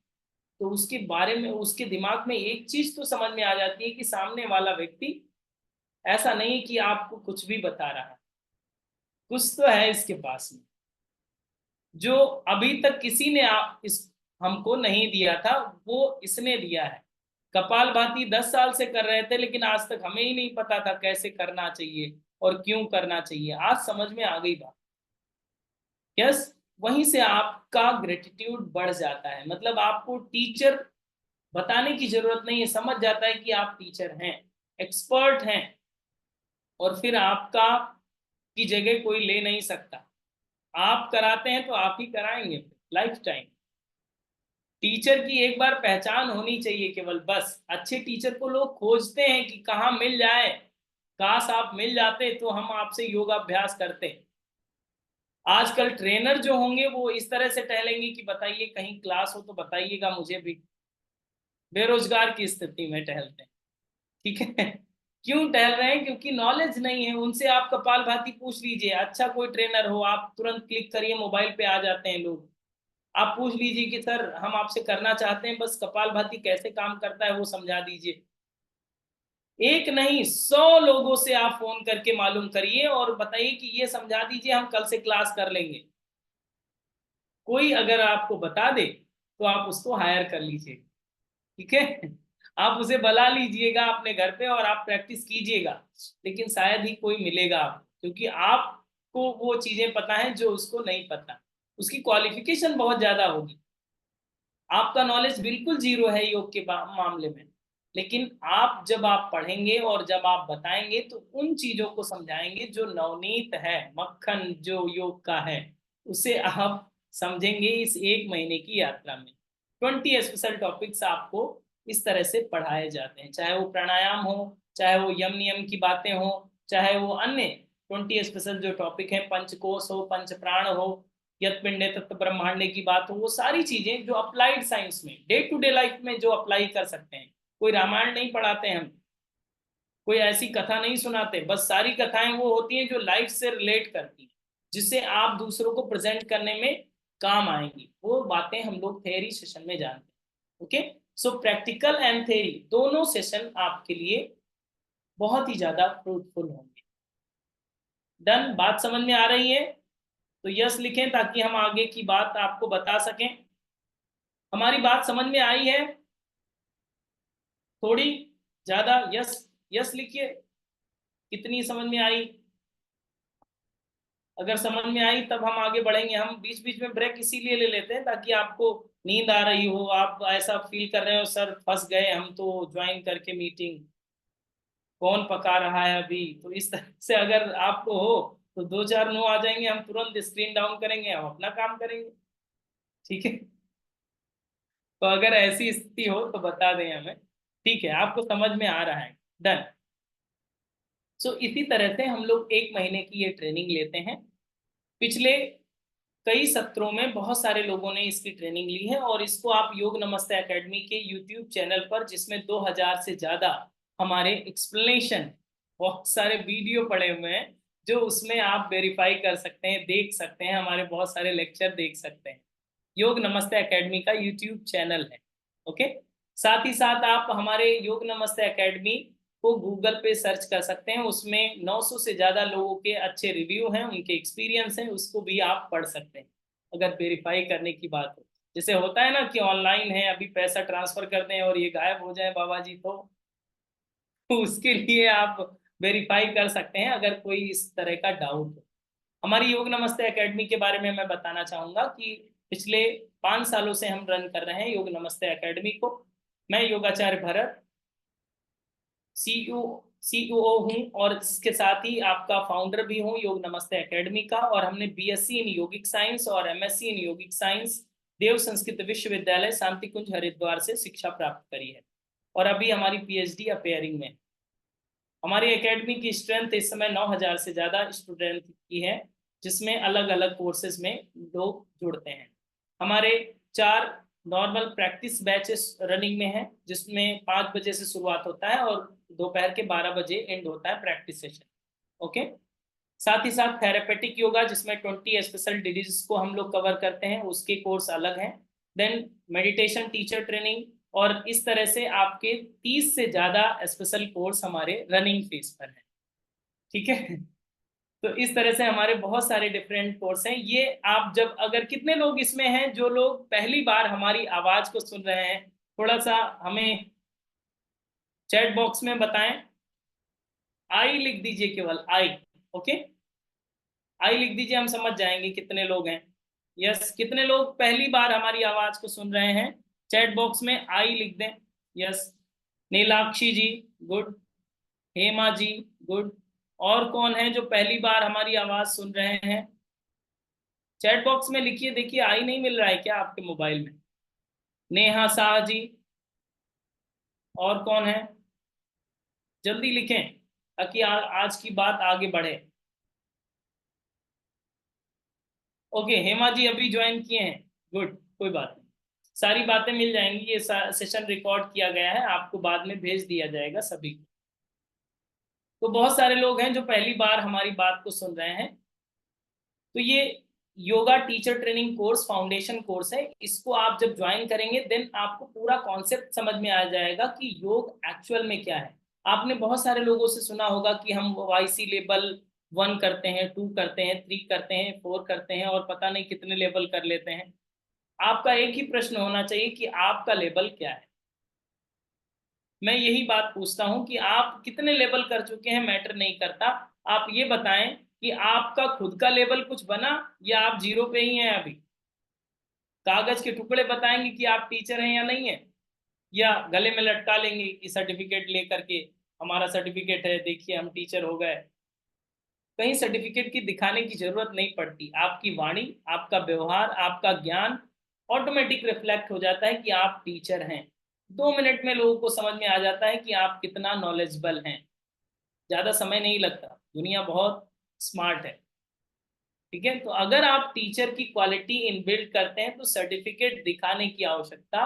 S1: तो उसके बारे में उसके दिमाग में एक चीज तो समझ में आ जाती है कि सामने वाला व्यक्ति ऐसा नहीं है कि आपको कुछ भी बता रहा है, कुछ तो है इसके पास में जो अभी तक किसी ने इस हमको नहीं दिया था, वो इसने दिया है। कपालभाति 10 साल से कर रहे थे लेकिन आज तक हमें ही नहीं पता था कैसे करना चाहिए और क्यों करना चाहिए, आज समझ में आ गई बात। यस, वहीं से आपका ग्रेटिट्यूड बढ़ जाता है, मतलब आपको टीचर बताने की जरूरत नहीं है, समझ जाता है कि आप टीचर हैं, एक्सपर्ट हैं, और फिर आपका की जगह कोई ले नहीं सकता। आप कराते हैं तो आप ही कराएंगे लाइफ टाइम। टीचर की एक बार पहचान होनी चाहिए केवल, बस अच्छे टीचर को लोग खोजते हैं कि कहाँ मिल जाए, काश आप मिल जाते तो हम आपसे योगाभ्यास करते। आजकल ट्रेनर जो होंगे वो इस तरह से टहलेंगे कि बताइए कहीं क्लास हो तो बताइएगा मुझे भी, बेरोजगार की स्थिति में टहलते हैं। ठीक है क्यों टहल रहे हैं? क्योंकि नॉलेज नहीं है। उनसे आप कपालभाति पूछ लीजिए, अच्छा कोई ट्रेनर हो, आप तुरंत क्लिक करिए, मोबाइल पे आ जाते हैं लोग। आप पूछ लीजिए कि सर हम आपसे करना चाहते हैं, बस कपालभाति कैसे काम करता है वो समझा दीजिए। एक नहीं 100 लोगों से आप फोन करके मालूम करिए और बताइए कि ये समझा दीजिए, हम कल से क्लास कर लेंगे। कोई अगर आपको बता दे तो आप उसको हायर कर लीजिए, ठीक है आप उसे बुला लीजिएगा अपने घर पे और आप प्रैक्टिस कीजिएगा, लेकिन शायद ही कोई मिलेगा आपको, क्योंकि आपको वो चीजें पता है जो उसको नहीं पता। उसकी क्वालिफिकेशन बहुत ज्यादा होगी, आपका नॉलेज बिल्कुल जीरो है योग के मामले में। लेकिन आप जब आप पढ़ेंगे और जब आप बताएंगे तो उन चीजों को समझाएंगे जो नवनीत है, मक्खन जो योग का है, उसे आप समझेंगे इस एक महीने की यात्रा में। 20 स्पेशल टॉपिक्स आपको इस तरह से पढ़ाए जाते हैं, चाहे वो प्राणायाम हो, चाहे वो यम नियम की बातें हो, चाहे वो अन्य 20 स्पेशल जो टॉपिक है, पंचकोश हो, पंच प्राण हो, यत पिंडे तत्व ब्रह्मांडे की बात हो, वो सारी चीजें जो अप्लाइड साइंस में डे टू डे लाइफ में जो अप्लाई कर सकते हैं। कोई रामायण नहीं पढ़ाते हम, कोई ऐसी कथा नहीं सुनाते, बस सारी कथाएं वो होती हैं जो लाइफ से रिलेट करती हैं, जिससे आप दूसरों को प्रेजेंट करने में काम आएंगी। वो बातें हम लोग थेयरी सेशन में जानते हैं। Okay, so practical and theory दोनों सेशन आपके लिए बहुत ही ज्यादा फ्रूटफुल होंगे। डन, बात समझ में आ रही है तो यस लिखें ताकि हम आगे की बात आपको बता सकें। हमारी बात समझ में आई है? थोड़ी ज्यादा यस, यस लिखिए, कितनी समझ में आई? अगर समझ में आई तब हम आगे बढ़ेंगे। हम बीच बीच में ब्रेक इसीलिए ले लेते हैं ताकि आपको नींद आ रही हो, आप ऐसा फील कर रहे हो सर फंस गए हम तो ज्वाइन करके मीटिंग, कौन पका रहा है अभी, तो इस तरह से अगर आपको हो तो दो चार नो आ जाएंगे, हम तुरंत स्क्रीन डाउन करेंगे, हम अपना काम करेंगे। ठीक है, तो अगर ऐसी स्थिति हो तो बता दें हमें। ठीक है, आपको समझ में आ रहा है? डन। सो इसी तरह से हम लोग एक महीने की ये ट्रेनिंग लेते हैं। पिछले कई सत्रों में बहुत सारे लोगों ने इसकी ट्रेनिंग ली है, और इसको आप योग नमस्ते एकेडमी के यूट्यूब चैनल पर, जिसमें 2000 से ज्यादा हमारे एक्सप्लेनेशन, बहुत सारे वीडियो पड़े हुए हैं, जो उसमें आप वेरीफाई कर सकते हैं, देख सकते हैं, हमारे बहुत सारे लेक्चर देख सकते हैं। योग नमस्ते एकेडमी का यूट्यूब चैनल है। ओके, साथ ही साथ आप हमारे योग नमस्ते एकेडमी को गूगल पे सर्च कर सकते हैं, उसमें 900 से ज्यादा लोगों के अच्छे रिव्यू हैं, उनके एक्सपीरियंस हैं, उसको भी आप पढ़ सकते हैं अगर वेरीफाई करने की बात हो। जैसे होता है ना कि ऑनलाइन है, अभी पैसा ट्रांसफर कर दें और ये गायब हो जाए बाबा जी, तो उसके लिए आप वेरीफाई कर सकते हैं अगर कोई इस तरह का डाउट हो। हमारी योग नमस्ते एकेडमी के बारे में मैं बताना चाहूंगा कि पिछले 5 सालों से हम रन कर रहे हैं योग नमस्ते एकेडमी को। मैं योगाचार्य भरत सीईओ हूँ, और इसके साथ ही आपका फाउंडर भी हूँ योग नमस्ते एकेडमी का। और हमने बीएससी इन योगिक साइंस और एमएससी इन योगिक साइंस देव संस्कृत विश्वविद्यालय शांति कुंज हरिद्वार से शिक्षा प्राप्त करी है और अभी हमारी पीएचडी अपेयरिंग में। हमारी एकेडमी की स्ट्रेंथ इस समय 9,000 से ज़्यादा स्टूडेंट की है, जिसमें अलग अलग कोर्सेज में लोग जुड़ते हैं। हमारे 4 नॉर्मल प्रैक्टिस बैचेस रनिंग में है, जिसमें 5 बजे से शुरुआत होता है और दोपहर के 12 बजे एंड होता है प्रैक्टिस सेशन। ओके, साथ ही साथ थेरेपेटिक योगा, जिसमें 20 स्पेशल डिजीज को हम लोग कवर करते हैं, उसके कोर्स अलग हैं। देन मेडिटेशन टीचर ट्रेनिंग, और इस तरह से आपके 30 से ज़्यादा स्पेशल कोर्स हमारे रनिंग फेस पर हैं। ठीक है, तो इस तरह से हमारे बहुत सारे डिफरेंट कोर्स हैं। ये आप जब, अगर कितने लोग इसमें हैं जो लोग पहली बार हमारी आवाज़ को सुन रहे हैं, थोड़ा सा हमें चैट बॉक्स में बताएं। आई लिख दीजिए, केवल आई। ओके, आई लिख दीजिए, हम समझ जाएंगे कितने लोग हैं। यस, कितने लोग पहली बार हमारी आवाज़ को सुन रहे हैं, चैट बॉक्स में आई लिख दें। यस, नीलाक्षी जी गुड, हेमा जी गुड। और कौन है जो पहली बार हमारी आवाज़ सुन रहे हैं? चैट बॉक्स में लिखिए, देखिए आई नहीं मिल रहा है क्या आपके मोबाइल में? नेहा शाह जी, और कौन है? जल्दी लिखें ताकि आज की बात आगे बढ़े। ओके, हेमा जी अभी ज्वाइन किए हैं, गुड, कोई बात नहीं, सारी बातें मिल जाएंगी। ये सेशन रिकॉर्ड किया गया है, आपको बाद में भेज दिया जाएगा सभी को। तो बहुत सारे लोग हैं जो पहली बार हमारी बात को सुन रहे हैं। तो ये yoga teacher training course foundation course है। इसको आप जब ज्वाइन करेंगे, देन आपको पूरा कॉन्सेप्ट समझ में आ जाएगा कि योग एक्चुअल में क्या है। आपने बहुत सारे लोगों से सुना होगा कि हम वाईसी लेवल 1 करते हैं, 2 करते हैं, 3 करते हैं, 4 करते हैं, और पता नहीं कितने लेवल कर लेते हैं। आपका एक ही प्रश्न होना चाहिए कि आपका लेवल क्या है। मैं यही बात पूछता हूं कि आप कितने लेवल कर चुके हैं, मैटर नहीं करता। आप ये बताएं कि आपका खुद का लेवल कुछ बना, या आप जीरो पे ही हैं अभी? कागज के टुकड़े बताएंगे कि आप टीचर हैं या नहीं है, या गले में लटका लेंगे कि सर्टिफिकेट लेकर के, हमारा सर्टिफिकेट है, देखिए हम टीचर हो गए। कहीं सर्टिफिकेट की दिखाने की जरूरत नहीं पड़ती। आपकी वाणी, आपका व्यवहार, आपका ज्ञान ऑटोमेटिक रिफ्लेक्ट हो जाता है कि आप टीचर हैं। 2 मिनट में लोगों को समझ में आ जाता है कि आप कितना नॉलेजेबल हैं। ज़्यादा समय नहीं लगता, दुनिया बहुत स्मार्ट है। ठीक है, तो अगर आप टीचर की क्वालिटी इनबिल्ड करते हैं तो सर्टिफिकेट दिखाने की आवश्यकता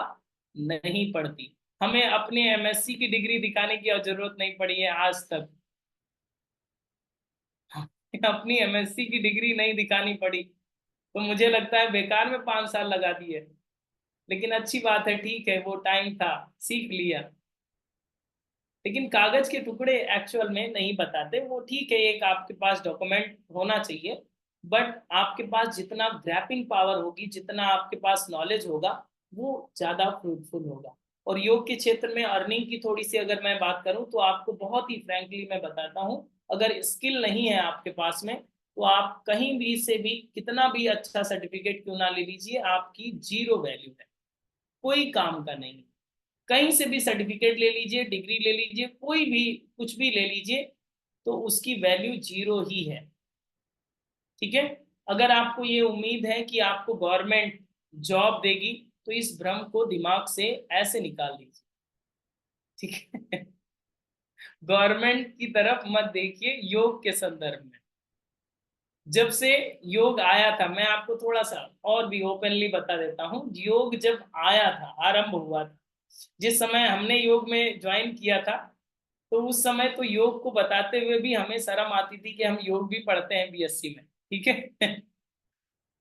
S1: नहीं पड़ती। हमें अपने एमएससी की डिग्री दिखाने की जरूरत नहीं पड़ी है आज तक। अपनी एमएससी की डिग्री नहीं दिखानी पड़ी, तो मुझे लगता है बेकार में 5 साल लगा दिए। लेकिन अच्छी बात है, ठीक है, वो टाइम था, सीख लिया। लेकिन कागज के टुकड़े एक्चुअल में नहीं बताते। वो ठीक है, एक आपके पास डॉक्यूमेंट होना चाहिए, बट आपके पास जितना ग्रैपिंग पावर होगी, जितना आपके पास नॉलेज होगा, वो ज़्यादा फ्रूटफुल होगा। और योग के क्षेत्र में अर्निंग की थोड़ी सी अगर मैं बात करूं, तो आपको बहुत ही फ्रैंकली मैं बताता हूं, अगर स्किल नहीं है आपके पास में, तो आप कहीं भी से भी कितना भी अच्छा सर्टिफिकेट क्यों ना ले लीजिए, आपकी जीरो वैल्यू है, कोई काम का नहीं। कहीं से भी सर्टिफिकेट ले लीजिए, डिग्री ले लीजिए, कोई भी कुछ भी ले लीजिए, तो उसकी वैल्यू जीरो ही है। ठीक है, अगर आपको ये उम्मीद है कि आपको गवर्नमेंट जॉब देगी, तो इस भ्रम को दिमाग से ऐसे निकाल दीजिए। ठीक है, गवर्नमेंट की तरफ मत देखिए योग के संदर्भ में। जब से योग आया था, मैं आपको थोड़ा सा और भी ओपनली बता देता हूँ, योग जब आया था, आरंभ हुआ था, जिस समय हमने योग में ज्वाइन किया था, तो उस समय तो योग को बताते हुए भी हमें शर्म आती थी कि हम योग भी पढ़ते हैं बीएससी में। ठीक है,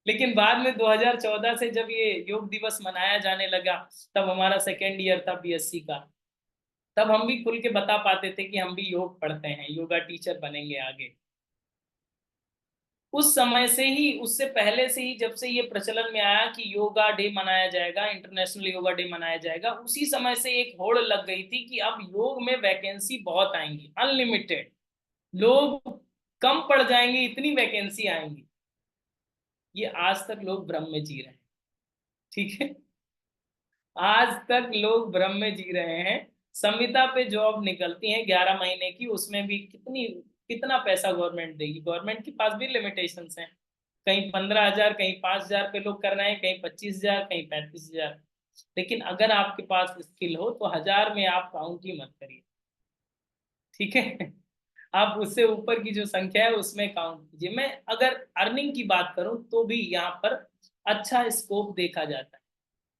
S1: लेकिन बाद में 2014 से जब ये योग दिवस मनाया जाने लगा, तब हमारा सेकेंड ईयर था बीएससी का, तब हम भी खुल के बता पाते थे कि हम भी योग पढ़ते हैं, योगा टीचर बनेंगे आगे। उस समय से ही, उससे पहले से ही, जब से ये प्रचलन में आया कि योगा डे मनाया जाएगा, इंटरनेशनल योगा डे मनाया जाएगा, उसी समय से एक होड़ लग गई थी कि अब योग में वैकेंसी बहुत आएंगी, अनलिमिटेड, लोग कम पड़ जाएंगे, इतनी वैकेंसी आएंगी। ये आज तक लोग भ्रम में जी रहे हैं। ठीक है, आज तक लोग भ्रम में जी रहे हैं। संविदा पे जॉब निकलती है 11 महीने की, उसमें भी कितना पैसा गवर्नमेंट देगी? गवर्नमेंट के पास भी लिमिटेशंस हैं। कहीं 15,000, कहीं 5,000 पे लोग कर रहे हैं, कहीं 25,000, कहीं 35,000। लेकिन अगर आपके पास स्किल हो तो 1,000 में आप काउंट ही मत करिए, ठीक है। आप उससे ऊपर की जो संख्या है उसमें काउंट कीजिए। मैं अगर अर्निंग की बात करूं तो भी यहाँ पर अच्छा स्कोप देखा जाता है।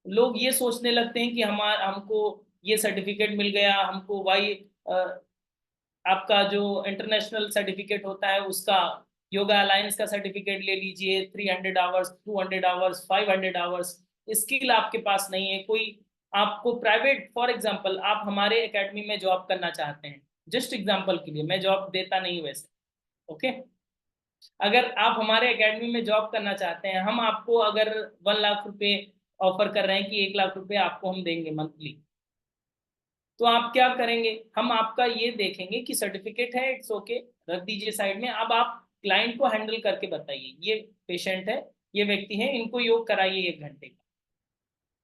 S1: लोग ये सोचने लगते हैं कि हमको ये सर्टिफिकेट मिल गया, हमको भाई आपका जो इंटरनेशनल सर्टिफिकेट होता है उसका, योगा अलायंस का सर्टिफिकेट ले लीजिए, 300 आवर्स, 200 आवर्स, 500 आवर्स। स्किल आपके पास नहीं है कोई, आपको प्राइवेट, फॉर एग्जांपल आप हमारे एकेडमी में जॉब करना चाहते हैं, जस्ट एग्जांपल के लिए, मैं जॉब देता नहीं वैसे, ओके। अगर आप हमारे एकेडमी में जॉब करना चाहते हैं, हम आपको अगर 1 लाख रुपए ऑफर कर रहे हैं कि 1 लाख रुपए आपको हम देंगे मंथली, तो आप क्या करेंगे? हम आपका ये देखेंगे कि सर्टिफिकेट है, इट्स ओके, रख दीजिए साइड में। अब आप क्लाइंट को हैंडल करके बताइए, ये पेशेंट है, ये व्यक्ति है, इनको योग कराइए 1 घंटे का,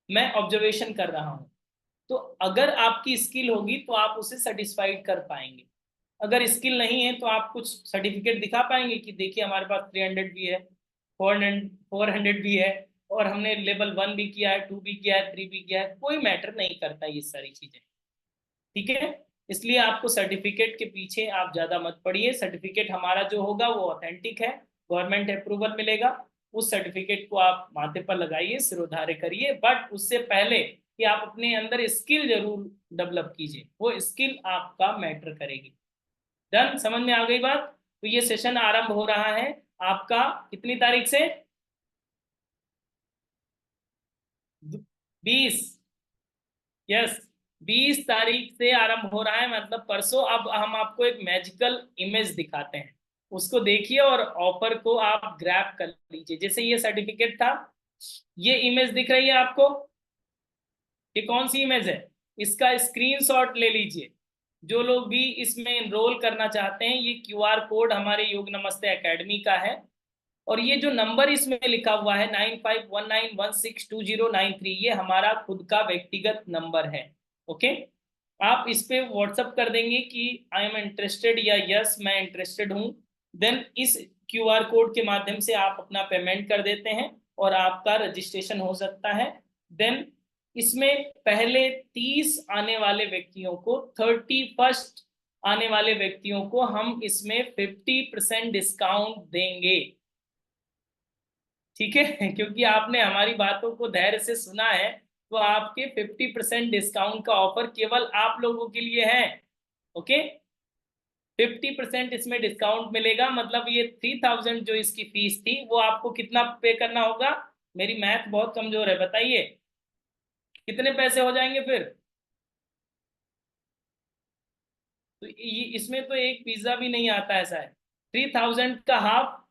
S1: मैं ऑब्जर्वेशन कर रहा हूँ। तो अगर आपकी स्किल होगी तो आप उसे सेटिस्फाइड कर पाएंगे। अगर स्किल नहीं है तो आप कुछ सर्टिफिकेट दिखा पाएंगे कि देखिए हमारे पास 300 भी है, 400 भी है, और हमने लेवल 1 भी किया है, 2 भी किया है, 3 भी किया है, कोई मैटर नहीं करता ये सारी चीजें, ठीक है। इसलिए आपको सर्टिफिकेट के पीछे आप ज्यादा मत पड़िए। सर्टिफिकेट हमारा जो होगा वो ऑथेंटिक है, गवर्नमेंट अप्रूवल मिलेगा, उस सर्टिफिकेट को आप माथे पर लगाइए, सिरोधार्य करिए, बट उससे पहले कि आप अपने अंदर स्किल जरूर डेवलप कीजिए, वो स्किल आपका मैटर करेगी। डन, समझ में आ गई बात? तो ये सेशन आरंभ हो रहा है आपका कितनी तारीख से? 20, यस, 20 तारीख से आरंभ हो रहा है, मतलब परसों। अब हम आपको एक मैजिकल इमेज दिखाते हैं, उसको देखिए और ऑफर को आप ग्रैब कर लीजिए। जैसे ये सर्टिफिकेट था, ये इमेज दिख रही है आपको, ये कौन सी इमेज है? इसका स्क्रीनशॉट ले लीजिए। जो लोग भी इसमें एनरोल करना चाहते हैं, ये क्यूआर कोड हमारे योग नमस्ते एकेडमी का है, और ये जो नंबर इसमें लिखा हुआ है 9519162093, ये हमारा खुद का व्यक्तिगत नंबर है, ओके। आप इस पे व्हाट्सअप कर देंगे कि आई एम इंटरेस्टेड या यस मैं इंटरेस्टेड हूँ, देन इस क्यूआर कोड के माध्यम से आप अपना पेमेंट कर देते हैं और आपका रजिस्ट्रेशन हो सकता है। देन इसमें पहले 30 आने वाले व्यक्तियों को, 31st आने वाले व्यक्तियों को हम इसमें 50% डिस्काउंट देंगे, ठीक है। क्योंकि आपने हमारी बातों को धैर्य से सुना है, तो आपके 50% डिस्काउंट का ऑफर केवल आप लोगों के लिए है, ओके। 50% इसमें डिस्काउंट मिलेगा, मतलब ये 3,000 जो इसकी फीस थी वो आपको कितना पे करना होगा? मेरी मैथ बहुत कमजोर है, बताइए कितने पैसे हो जाएंगे फिर? तो ये इसमें तो एक पिज्जा भी नहीं आता, ऐसा है। 3,000 का हाफ,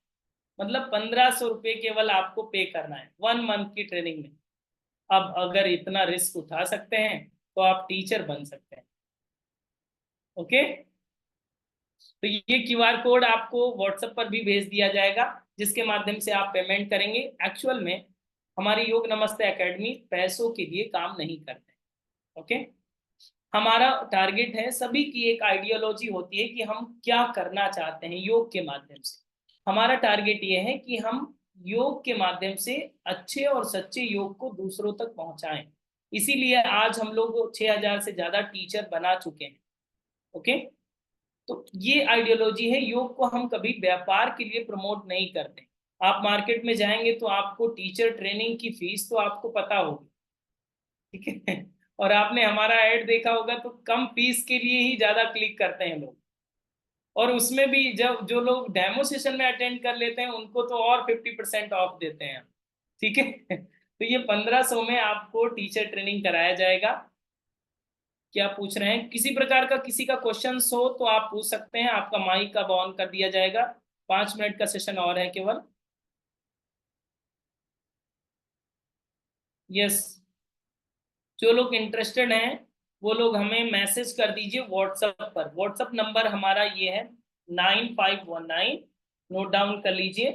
S1: मतलब 1,500 रुपये केवल आपको पे करना है 1 मंथ की ट्रेनिंग में। अब अगर इतना रिस्क उठा सकते हैं तो आप टीचर बन सकते हैं, ओके। तो ये क्यूआर कोड आपको व्हाट्सएप पर भी भेज दिया जाएगा, जिसके माध्यम से आप पेमेंट करेंगे। एक्चुअल में हमारी योग नमस्ते एकेडमी पैसों के लिए काम नहीं करते, ओके। हमारा टारगेट है, सभी की एक आइडियोलॉजी होती है कि हम क्या करना चाहते हैं योग के माध्यम से। हमारा टारगेट ये है कि हम योग के माध्यम से अच्छे और सच्चे योग को दूसरों तक पहुंचाएं। इसीलिए आज हम लोग 6,000 से ज्यादा टीचर बना चुके हैं, ओके। तो ये आइडियोलॉजी है, योग को हम कभी व्यापार के लिए प्रमोट नहीं करते। आप मार्केट में जाएंगे तो आपको टीचर ट्रेनिंग की फीस तो आपको पता होगी, ठीक है। और आपने हमारा ऐड देखा होगा तो कम फीस के लिए ही ज्यादा क्लिक करते हैं लोग, और उसमें भी जब जो लोग डेमो सेशन में अटेंड कर लेते हैं उनको तो और 50% ऑफ देते हैं, ठीक है। तो ये 1,500 में आपको टीचर ट्रेनिंग कराया जाएगा। क्या पूछ रहे हैं? किसी प्रकार का किसी का क्वेश्चन हो तो आप पूछ सकते हैं, आपका माइक का ऑन कर दिया जाएगा। 5 मिनट का सेशन और है केवल, यस। जो लोग इंटरेस्टेड हैं वो लोग हमें मैसेज कर दीजिए व्हाट्सएप पर। व्हाट्सएप नंबर हमारा ये है 9519, नोट डाउन कर लीजिए,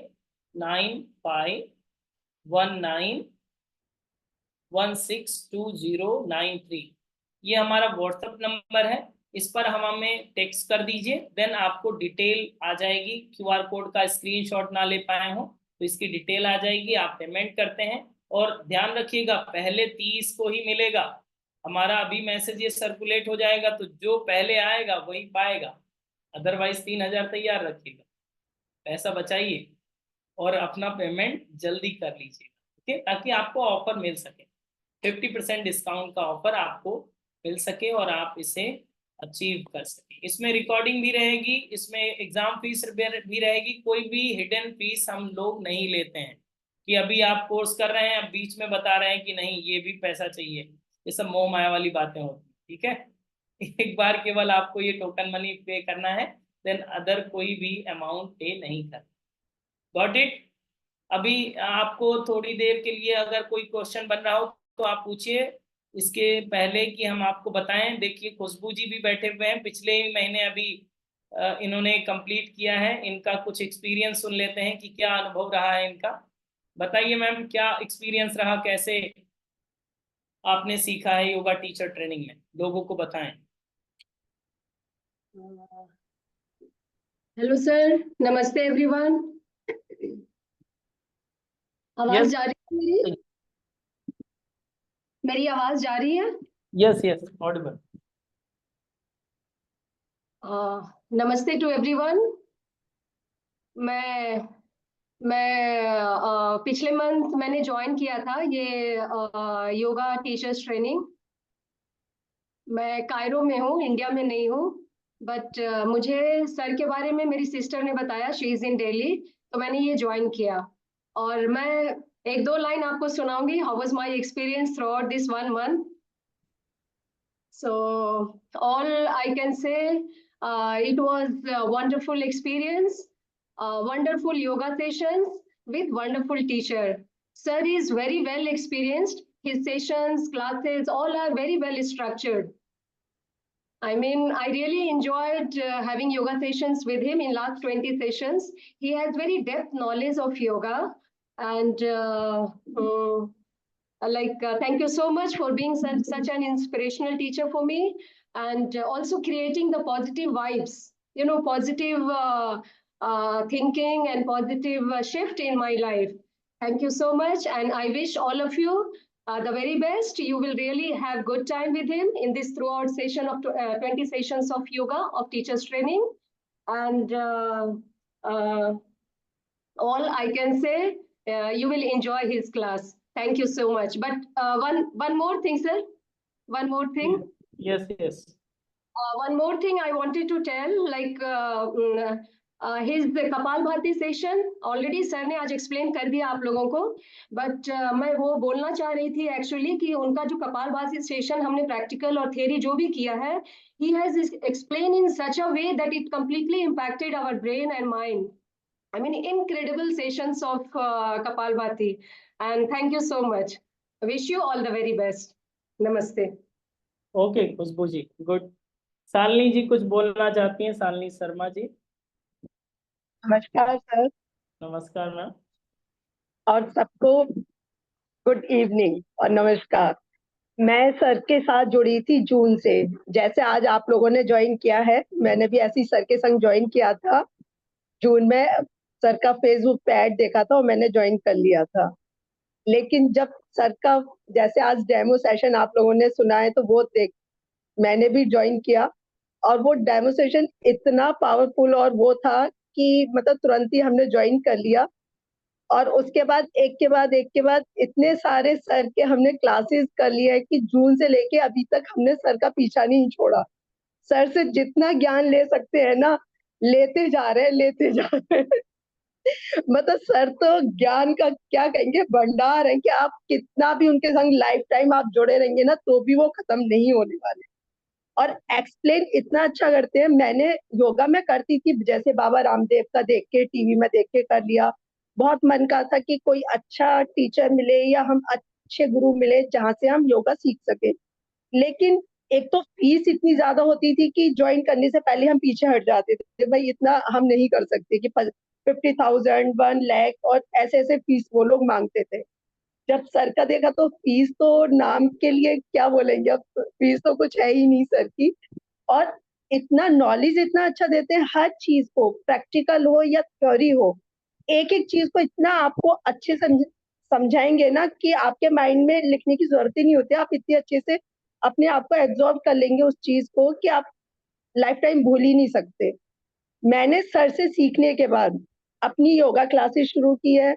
S1: 9519162093, ये हमारा व्हाट्सएप नंबर है। इस पर हम हमें टेक्स्ट कर दीजिए, देन आपको डिटेल आ जाएगी। क्यूआर कोड का स्क्रीनशॉट ना ले पाए हो तो इसकी डिटेल आ जाएगी, आप पेमेंट करते हैं। और ध्यान रखिएगा पहले 30 को ही मिलेगा। हमारा अभी मैसेज ये सर्कुलेट हो जाएगा तो जो पहले आएगा वही पाएगा, अदरवाइज 3,000 तैयार रखिएगा, पैसा बचाइए और अपना पेमेंट जल्दी कर लीजिएगा, ठीक है, ताकि आपको ऑफर मिल सके। 50% डिस्काउंट का ऑफर आपको मिल सके और आप इसे अचीव कर सके। इसमें रिकॉर्डिंग भी रहेगी, इसमें एग्जाम फीस भी रहेगी। कोई भी हिडन फीस हम लोग नहीं लेते हैं कि अभी आप कोर्स कर रहे हैं अब बीच में बता रहे हैं कि नहीं ये भी पैसा चाहिए। ये सब मोह माया वाली बातें होती हैं, ठीक है। एक बार केवल आपको ये टोकन मनी पे करना है, देन अदर कोई भी अमाउंट पे नहीं करना। Got it. अभी आपको थोड़ी देर के लिए अगर कोई क्वेश्चन बन रहा हो तो आप पूछिए, इसके पहले कि हम आपको बताएं। देखिए खुशबू जी भी बैठे हुए हैं, पिछले ही महीने अभी इन्होंने कंप्लीट किया है। इनका कुछ एक्सपीरियंस सुन लेते हैं कि क्या अनुभव रहा है इनका। बताइए मैम, क्या एक्सपीरियंस रहा, कैसे आपने सीखा है योगा टीचर ट्रेनिंग में, लोगों को बताएं।
S2: हेलो सर, नमस्ते एवरीवन। आवाज
S1: यस
S2: जा रही है मेरी? मेरी आवाज जा रही है?
S1: Yes yes Audible.
S2: नमस्ते टू एवरीवन। मैं पिछले मंथ मैंने ज्वाइन किया था ये योगा टीचर्स ट्रेनिंग। मैं कायरो में हूँ, इंडिया में नहीं हूँ। बट मुझे सर के बारे में मेरी सिस्टर ने बताया, शी इज इन दिल्ली, तो मैंने ये ज्वाइन किया। और मैं एक दो लाइन आपको सुनाऊंगी, how was my experience through this 1 month. So all I can say, it was a wonderful experience, wonderful yoga sessions with wonderful teacher. Sir is very well experienced. His sessions, classes, all are very well structured. I mean, I really enjoyed having yoga sessions with him in last 20 sessions. He has very depth knowledge of yoga, and thank you so much for being such an inspirational teacher for me, and also creating the positive vibes, positive thinking and positive shift in my life. Thank you so much, and I wish all of you the very best. You will really have good time with him in this throughout session of 20 sessions of yoga of teachers training. And all I can say, you will enjoy his class. Thank you so much. But one more thing, sir. One more thing.
S1: Yes, yes.
S2: One more thing I wanted to tell, his kapalbhati session already sir ने आज explain कर दिया आप लोगों को। But मैं वो बोलना चाह रही थी एक्चुअली कि उनका जो कपालभाति सेशन हमने प्रैक्टिकल और थियरी जो भी किया है, he has explained in such a way that it completely impacted our brain and mind. I mean, incredible sessions of Kapalbhati. And thank you so much. I wish you all the very best. Namaste.
S1: Okay Khushboo ji, good. Shalini ji कुछ बोलना चाहती हैं? शालिनी शर्मा जी।
S3: नमस्कार sir.
S1: नमस्कार ma'am.
S3: और सबको good evening और नमस्कार। मैं सर के साथ जुड़ी थी जून से, जैसे आज आप लोगों ने ज्वाइन किया है, मैंने भी ऐसी सर के संग ज्वाइन किया था जून में। सर का फेसबुक पे ऐड देखा था और मैंने ज्वाइन कर लिया था। लेकिन जब सर का जैसे आज डेमो सेशन आप लोगों ने सुना है तो वो देख मैंने भी ज्वाइन किया, और वो डेमो सेशन इतना पावरफुल और वो था कि मतलब तुरंत ही हमने ज्वाइन कर लिया। और उसके बाद एक के बाद इतने सारे सर के हमने क्लासेस कर लिए कि जून से लेके अभी तक हमने सर का पीछा नहीं छोड़ा। सर से जितना ज्ञान ले सकते हैं ना, लेते जा रहे हैं। मतलब सर तो ज्ञान का क्या कहेंगे, भंडार है कि आप कितना भी उनके संग लाइफ टाइम आप जुड़े रहेंगे ना तो भी वो खत्म नहीं होने वाले। और एक्सप्लेन इतना अच्छा करते हैं। मैंने योगा में करती थी, जैसे बाबा रामदेव का देख के टीवी में देख के कर लिया। बहुत मन का था कि कोई अच्छा टीचर मिले या हम अच्छे गुरु मिले जहाँ से हम योगा सीख सके। लेकिन एक तो फीस इतनी ज्यादा होती थी कि ज्वाइन करने से पहले हम पीछे हट जाते थे, भाई इतना हम नहीं कर सकते कि 50,000 1 लाख और ऐसे ऐसे फीस वो लोग मांगते थे। जब सर का देखा तो फीस तो नाम के लिए क्या बोलेंगे, अब फीस तो कुछ है ही नहीं सर की। और इतना नॉलेज इतना अच्छा देते हैं, हर चीज को प्रैक्टिकल हो या थ्योरी हो एक एक चीज को इतना आपको अच्छे से समझाएंगे ना कि आपके माइंड में लिखने की जरूरत ही नहीं होती, आप इतने अच्छे से अपने आप को एब्जॉर्ब कर लेंगे उस चीज को कि आप लाइफ टाइम भूल ही नहीं सकते। मैंने सर से सीखने के बाद अपनी योगा क्लासेस शुरू की है।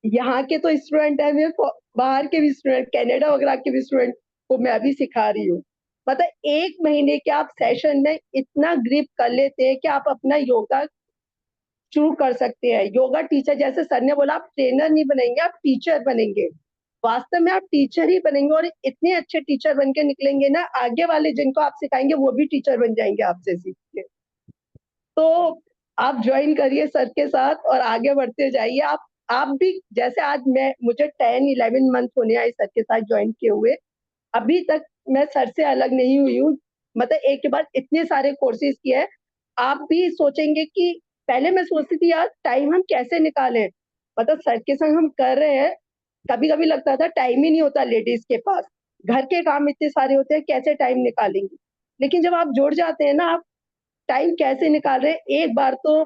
S3: यहाँ के तो स्टूडेंट है, मेरे बाहर के भी स्टूडेंट, कनाडा वगैरह के भी स्टूडेंट को मैं अभी सिखा रही हूँ। मतलब 1 महीने के आप सेशन में इतना ग्रिप कर लेते हैं कि आप अपना योगा शुरू कर सकते हैं। योगा टीचर, जैसे सर ने बोला, आप ट्रेनर नहीं बनेंगे, आप टीचर बनेंगे। वास्तव में आप टीचर ही बनेंगे और इतने अच्छे टीचर बन के निकलेंगे ना, आगे वाले जिनको आप सिखाएंगे वो भी टीचर बन जाएंगे आपसे सीख के। तो आप ज्वाइन करिए सर के साथ और आगे बढ़ते जाइए। आप भी, जैसे आज मुझे 10-11 मंथ होने आए सर के साथ ज्वाइन किए हुए, अभी तक मैं सर से अलग नहीं हुई हूँ। मतलब एक के बाद इतने सारे कोर्सेज किए हैं। आप भी सोचेंगे कि पहले मैं सोचती थी यार टाइम हम कैसे निकालें, मतलब सर के संग हम कर रहे हैं, कभी कभी लगता था टाइम ही नहीं होता लेडीज के पास, घर के काम इतने सारे होते हैं, कैसे टाइम निकालेंगे। लेकिन जब आप जुड़ जाते हैं ना, आप टाइम कैसे निकाल रहे हैं। एक बार तो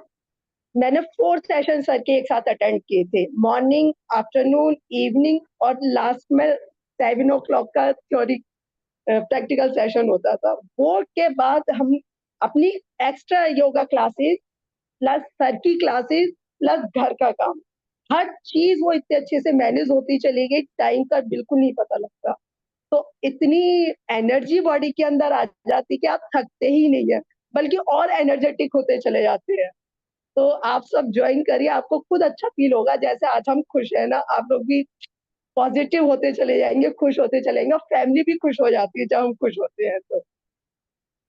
S3: मैंने 4 सेशन सर के एक साथ अटेंड किए थे, मॉर्निंग, आफ्टरनून, इवनिंग, और लास्ट में 7 o'clock का थ्योरी प्रैक्टिकल सेशन होता था। वो के बाद हम अपनी extra yoga classes plus sir की क्लासेस प्लस घर का काम, हर चीज वो इतने अच्छे से मैनेज होती चली गई, टाइम का बिल्कुल नहीं पता लगता। तो इतनी एनर्जी बॉडी के अंदर आ जाती कि आप थकते ही नहीं है, बल्कि और एनर्जेटिक होते चले जाते हैं। तो आप सब ज्वाइन करिए, आपको खुद अच्छा फील होगा। जैसे आज हम खुश है ना, आप लोग भी पॉजिटिव होते चले जाएंगे, खुश होते चलेंगे, फैमिली भी खुश हो जाती है जब हम खुश होते हैं।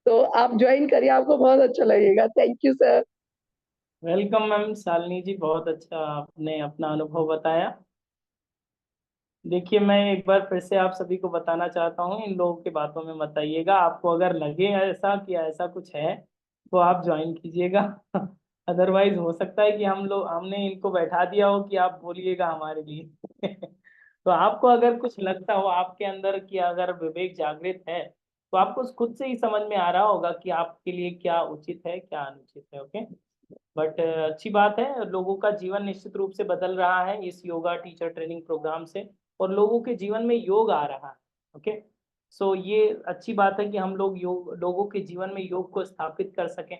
S3: तो आप ज्वाइन करिए, आपको बहुत अच्छा लगेगा। Thank you sir.
S1: Welcome ma'am Shalini ji, बहुत अच्छा आपने अपना अनुभव बताया। देखिए, मैं एक बार फिर से आप सभी को बताना चाहता हूँ, इन लोगों की बातों में मत आइएगा। आपको अगर लगे ऐसा कि ऐसा कुछ है तो आप ज्वाइन कीजिएगा। अदरवाइज हो सकता है कि हमने इनको बैठा दिया हो कि आप बोलिएगा हमारे लिए। तो आपको अगर कुछ लगता हो आपके अंदर कि अगर विवेक जागृत है, तो आपको खुद से ही समझ में आ रहा होगा कि आपके लिए क्या उचित है क्या अनुचित है। ओके, बट अच्छी बात है, लोगों का जीवन निश्चित रूप से बदल रहा है इस योगा टीचर ट्रेनिंग प्रोग्राम से, और लोगों के जीवन में योग आ रहा है। ओके, सो ये अच्छी बात है कि हम लोग लोगों के जीवन में योग को स्थापित कर सकें।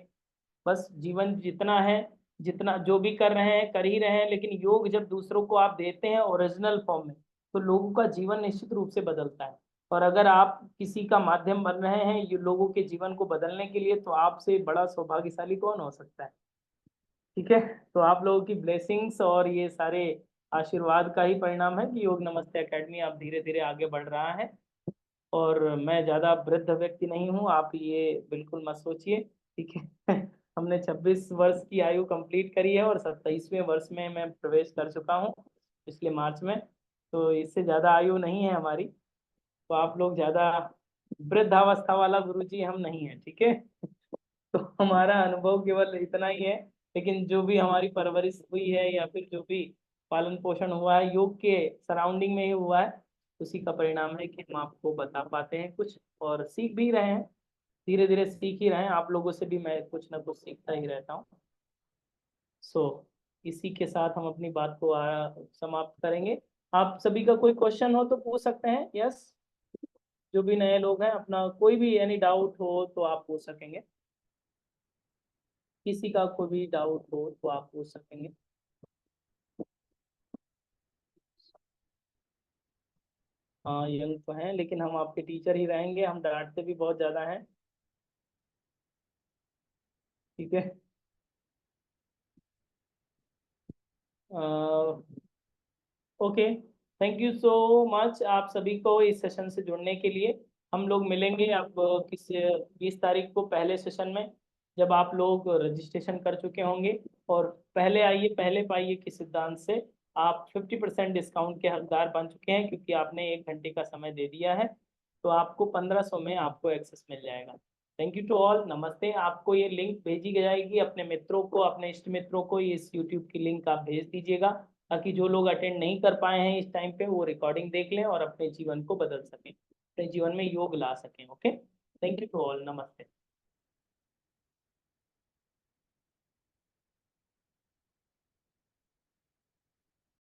S1: बस जीवन जितना है, जितना जो भी कर रहे हैं कर ही रहे हैं, लेकिन योग जब दूसरों को आप देते हैं ओरिजिनल फॉर्म में, तो लोगों का जीवन निश्चित रूप से बदलता है। और अगर आप किसी का माध्यम बन रहे हैं ये लोगों के जीवन को बदलने के लिए, तो आपसे बड़ा सौभाग्यशाली कौन हो सकता है। ठीक है, तो आप लोगों की ब्लेसिंग्स और ये सारे आशीर्वाद का ही परिणाम है कि योग नमस्ते एकेडमी आप धीरे धीरे आगे बढ़ रहा है। और मैं ज़्यादा वृद्ध व्यक्ति नहीं हूँ, आप ये बिल्कुल मत सोचिए। ठीक है। हमने 26 वर्ष की आयु कंप्लीट करी है और 27वें वर्ष में मैं प्रवेश कर चुका हूँ पिछले मार्च में। तो इससे ज़्यादा आयु नहीं है हमारी, तो आप लोग ज़्यादा वृद्धावस्था वाला गुरुजी हम नहीं है। ठीक है। तो हमारा अनुभव केवल इतना ही है, लेकिन जो भी हमारी परवरिश हुई है या फिर जो भी पालन पोषण हुआ है योग के सराउंडिंग में ही हुआ है, उसी का परिणाम है कि हम आपको बता पाते हैं कुछ, और सीख भी रहे हैं। धीरे धीरे सीख ही रहे हैं, आप लोगों से भी मैं कुछ ना कुछ सीखता ही रहता हूँ। सो इसी के साथ हम अपनी बात को समाप्त करेंगे। आप सभी का कोई क्वेश्चन हो तो पूछ सकते हैं। यस, जो भी नए लोग हैं, अपना कोई भी एनी डाउट हो तो आप पूछ सकेंगे। किसी का कोई भी डाउट हो तो आप पूछ सकेंगे। हाँ, यंग तो हैं, लेकिन हम आपके टीचर ही रहेंगे, हम डांटते भी बहुत ज़्यादा हैं। ठीक है। Okay, thank you so much आप सभी को इस सेशन से जुड़ने के लिए। हम लोग मिलेंगे अब किस 20 तारीख को पहले सेशन में, जब आप लोग रजिस्ट्रेशन कर चुके होंगे। और पहले आइए पहले पाइए के सिद्धांत से आप 50% डिस्काउंट के हकदार बन चुके हैं, क्योंकि आपने 1 घंटे का समय दे दिया है। तो आपको 1500 में आपको एक्सेस मिल जाएगा। थैंक यू टू ऑल, नमस्ते। आपको ये लिंक भेजी जाएगी अपने मित्रों को, अपने इष्ट मित्रों को इस यूट्यूब की लिंक आप भेज दीजिएगा, ताकि जो लोग अटेंड नहीं कर पाए हैं इस टाइम पे वो रिकॉर्डिंग देख लें और अपने जीवन को बदल सकें, अपने जीवन में योग ला सकें। Okay, thank you to all, नमस्ते।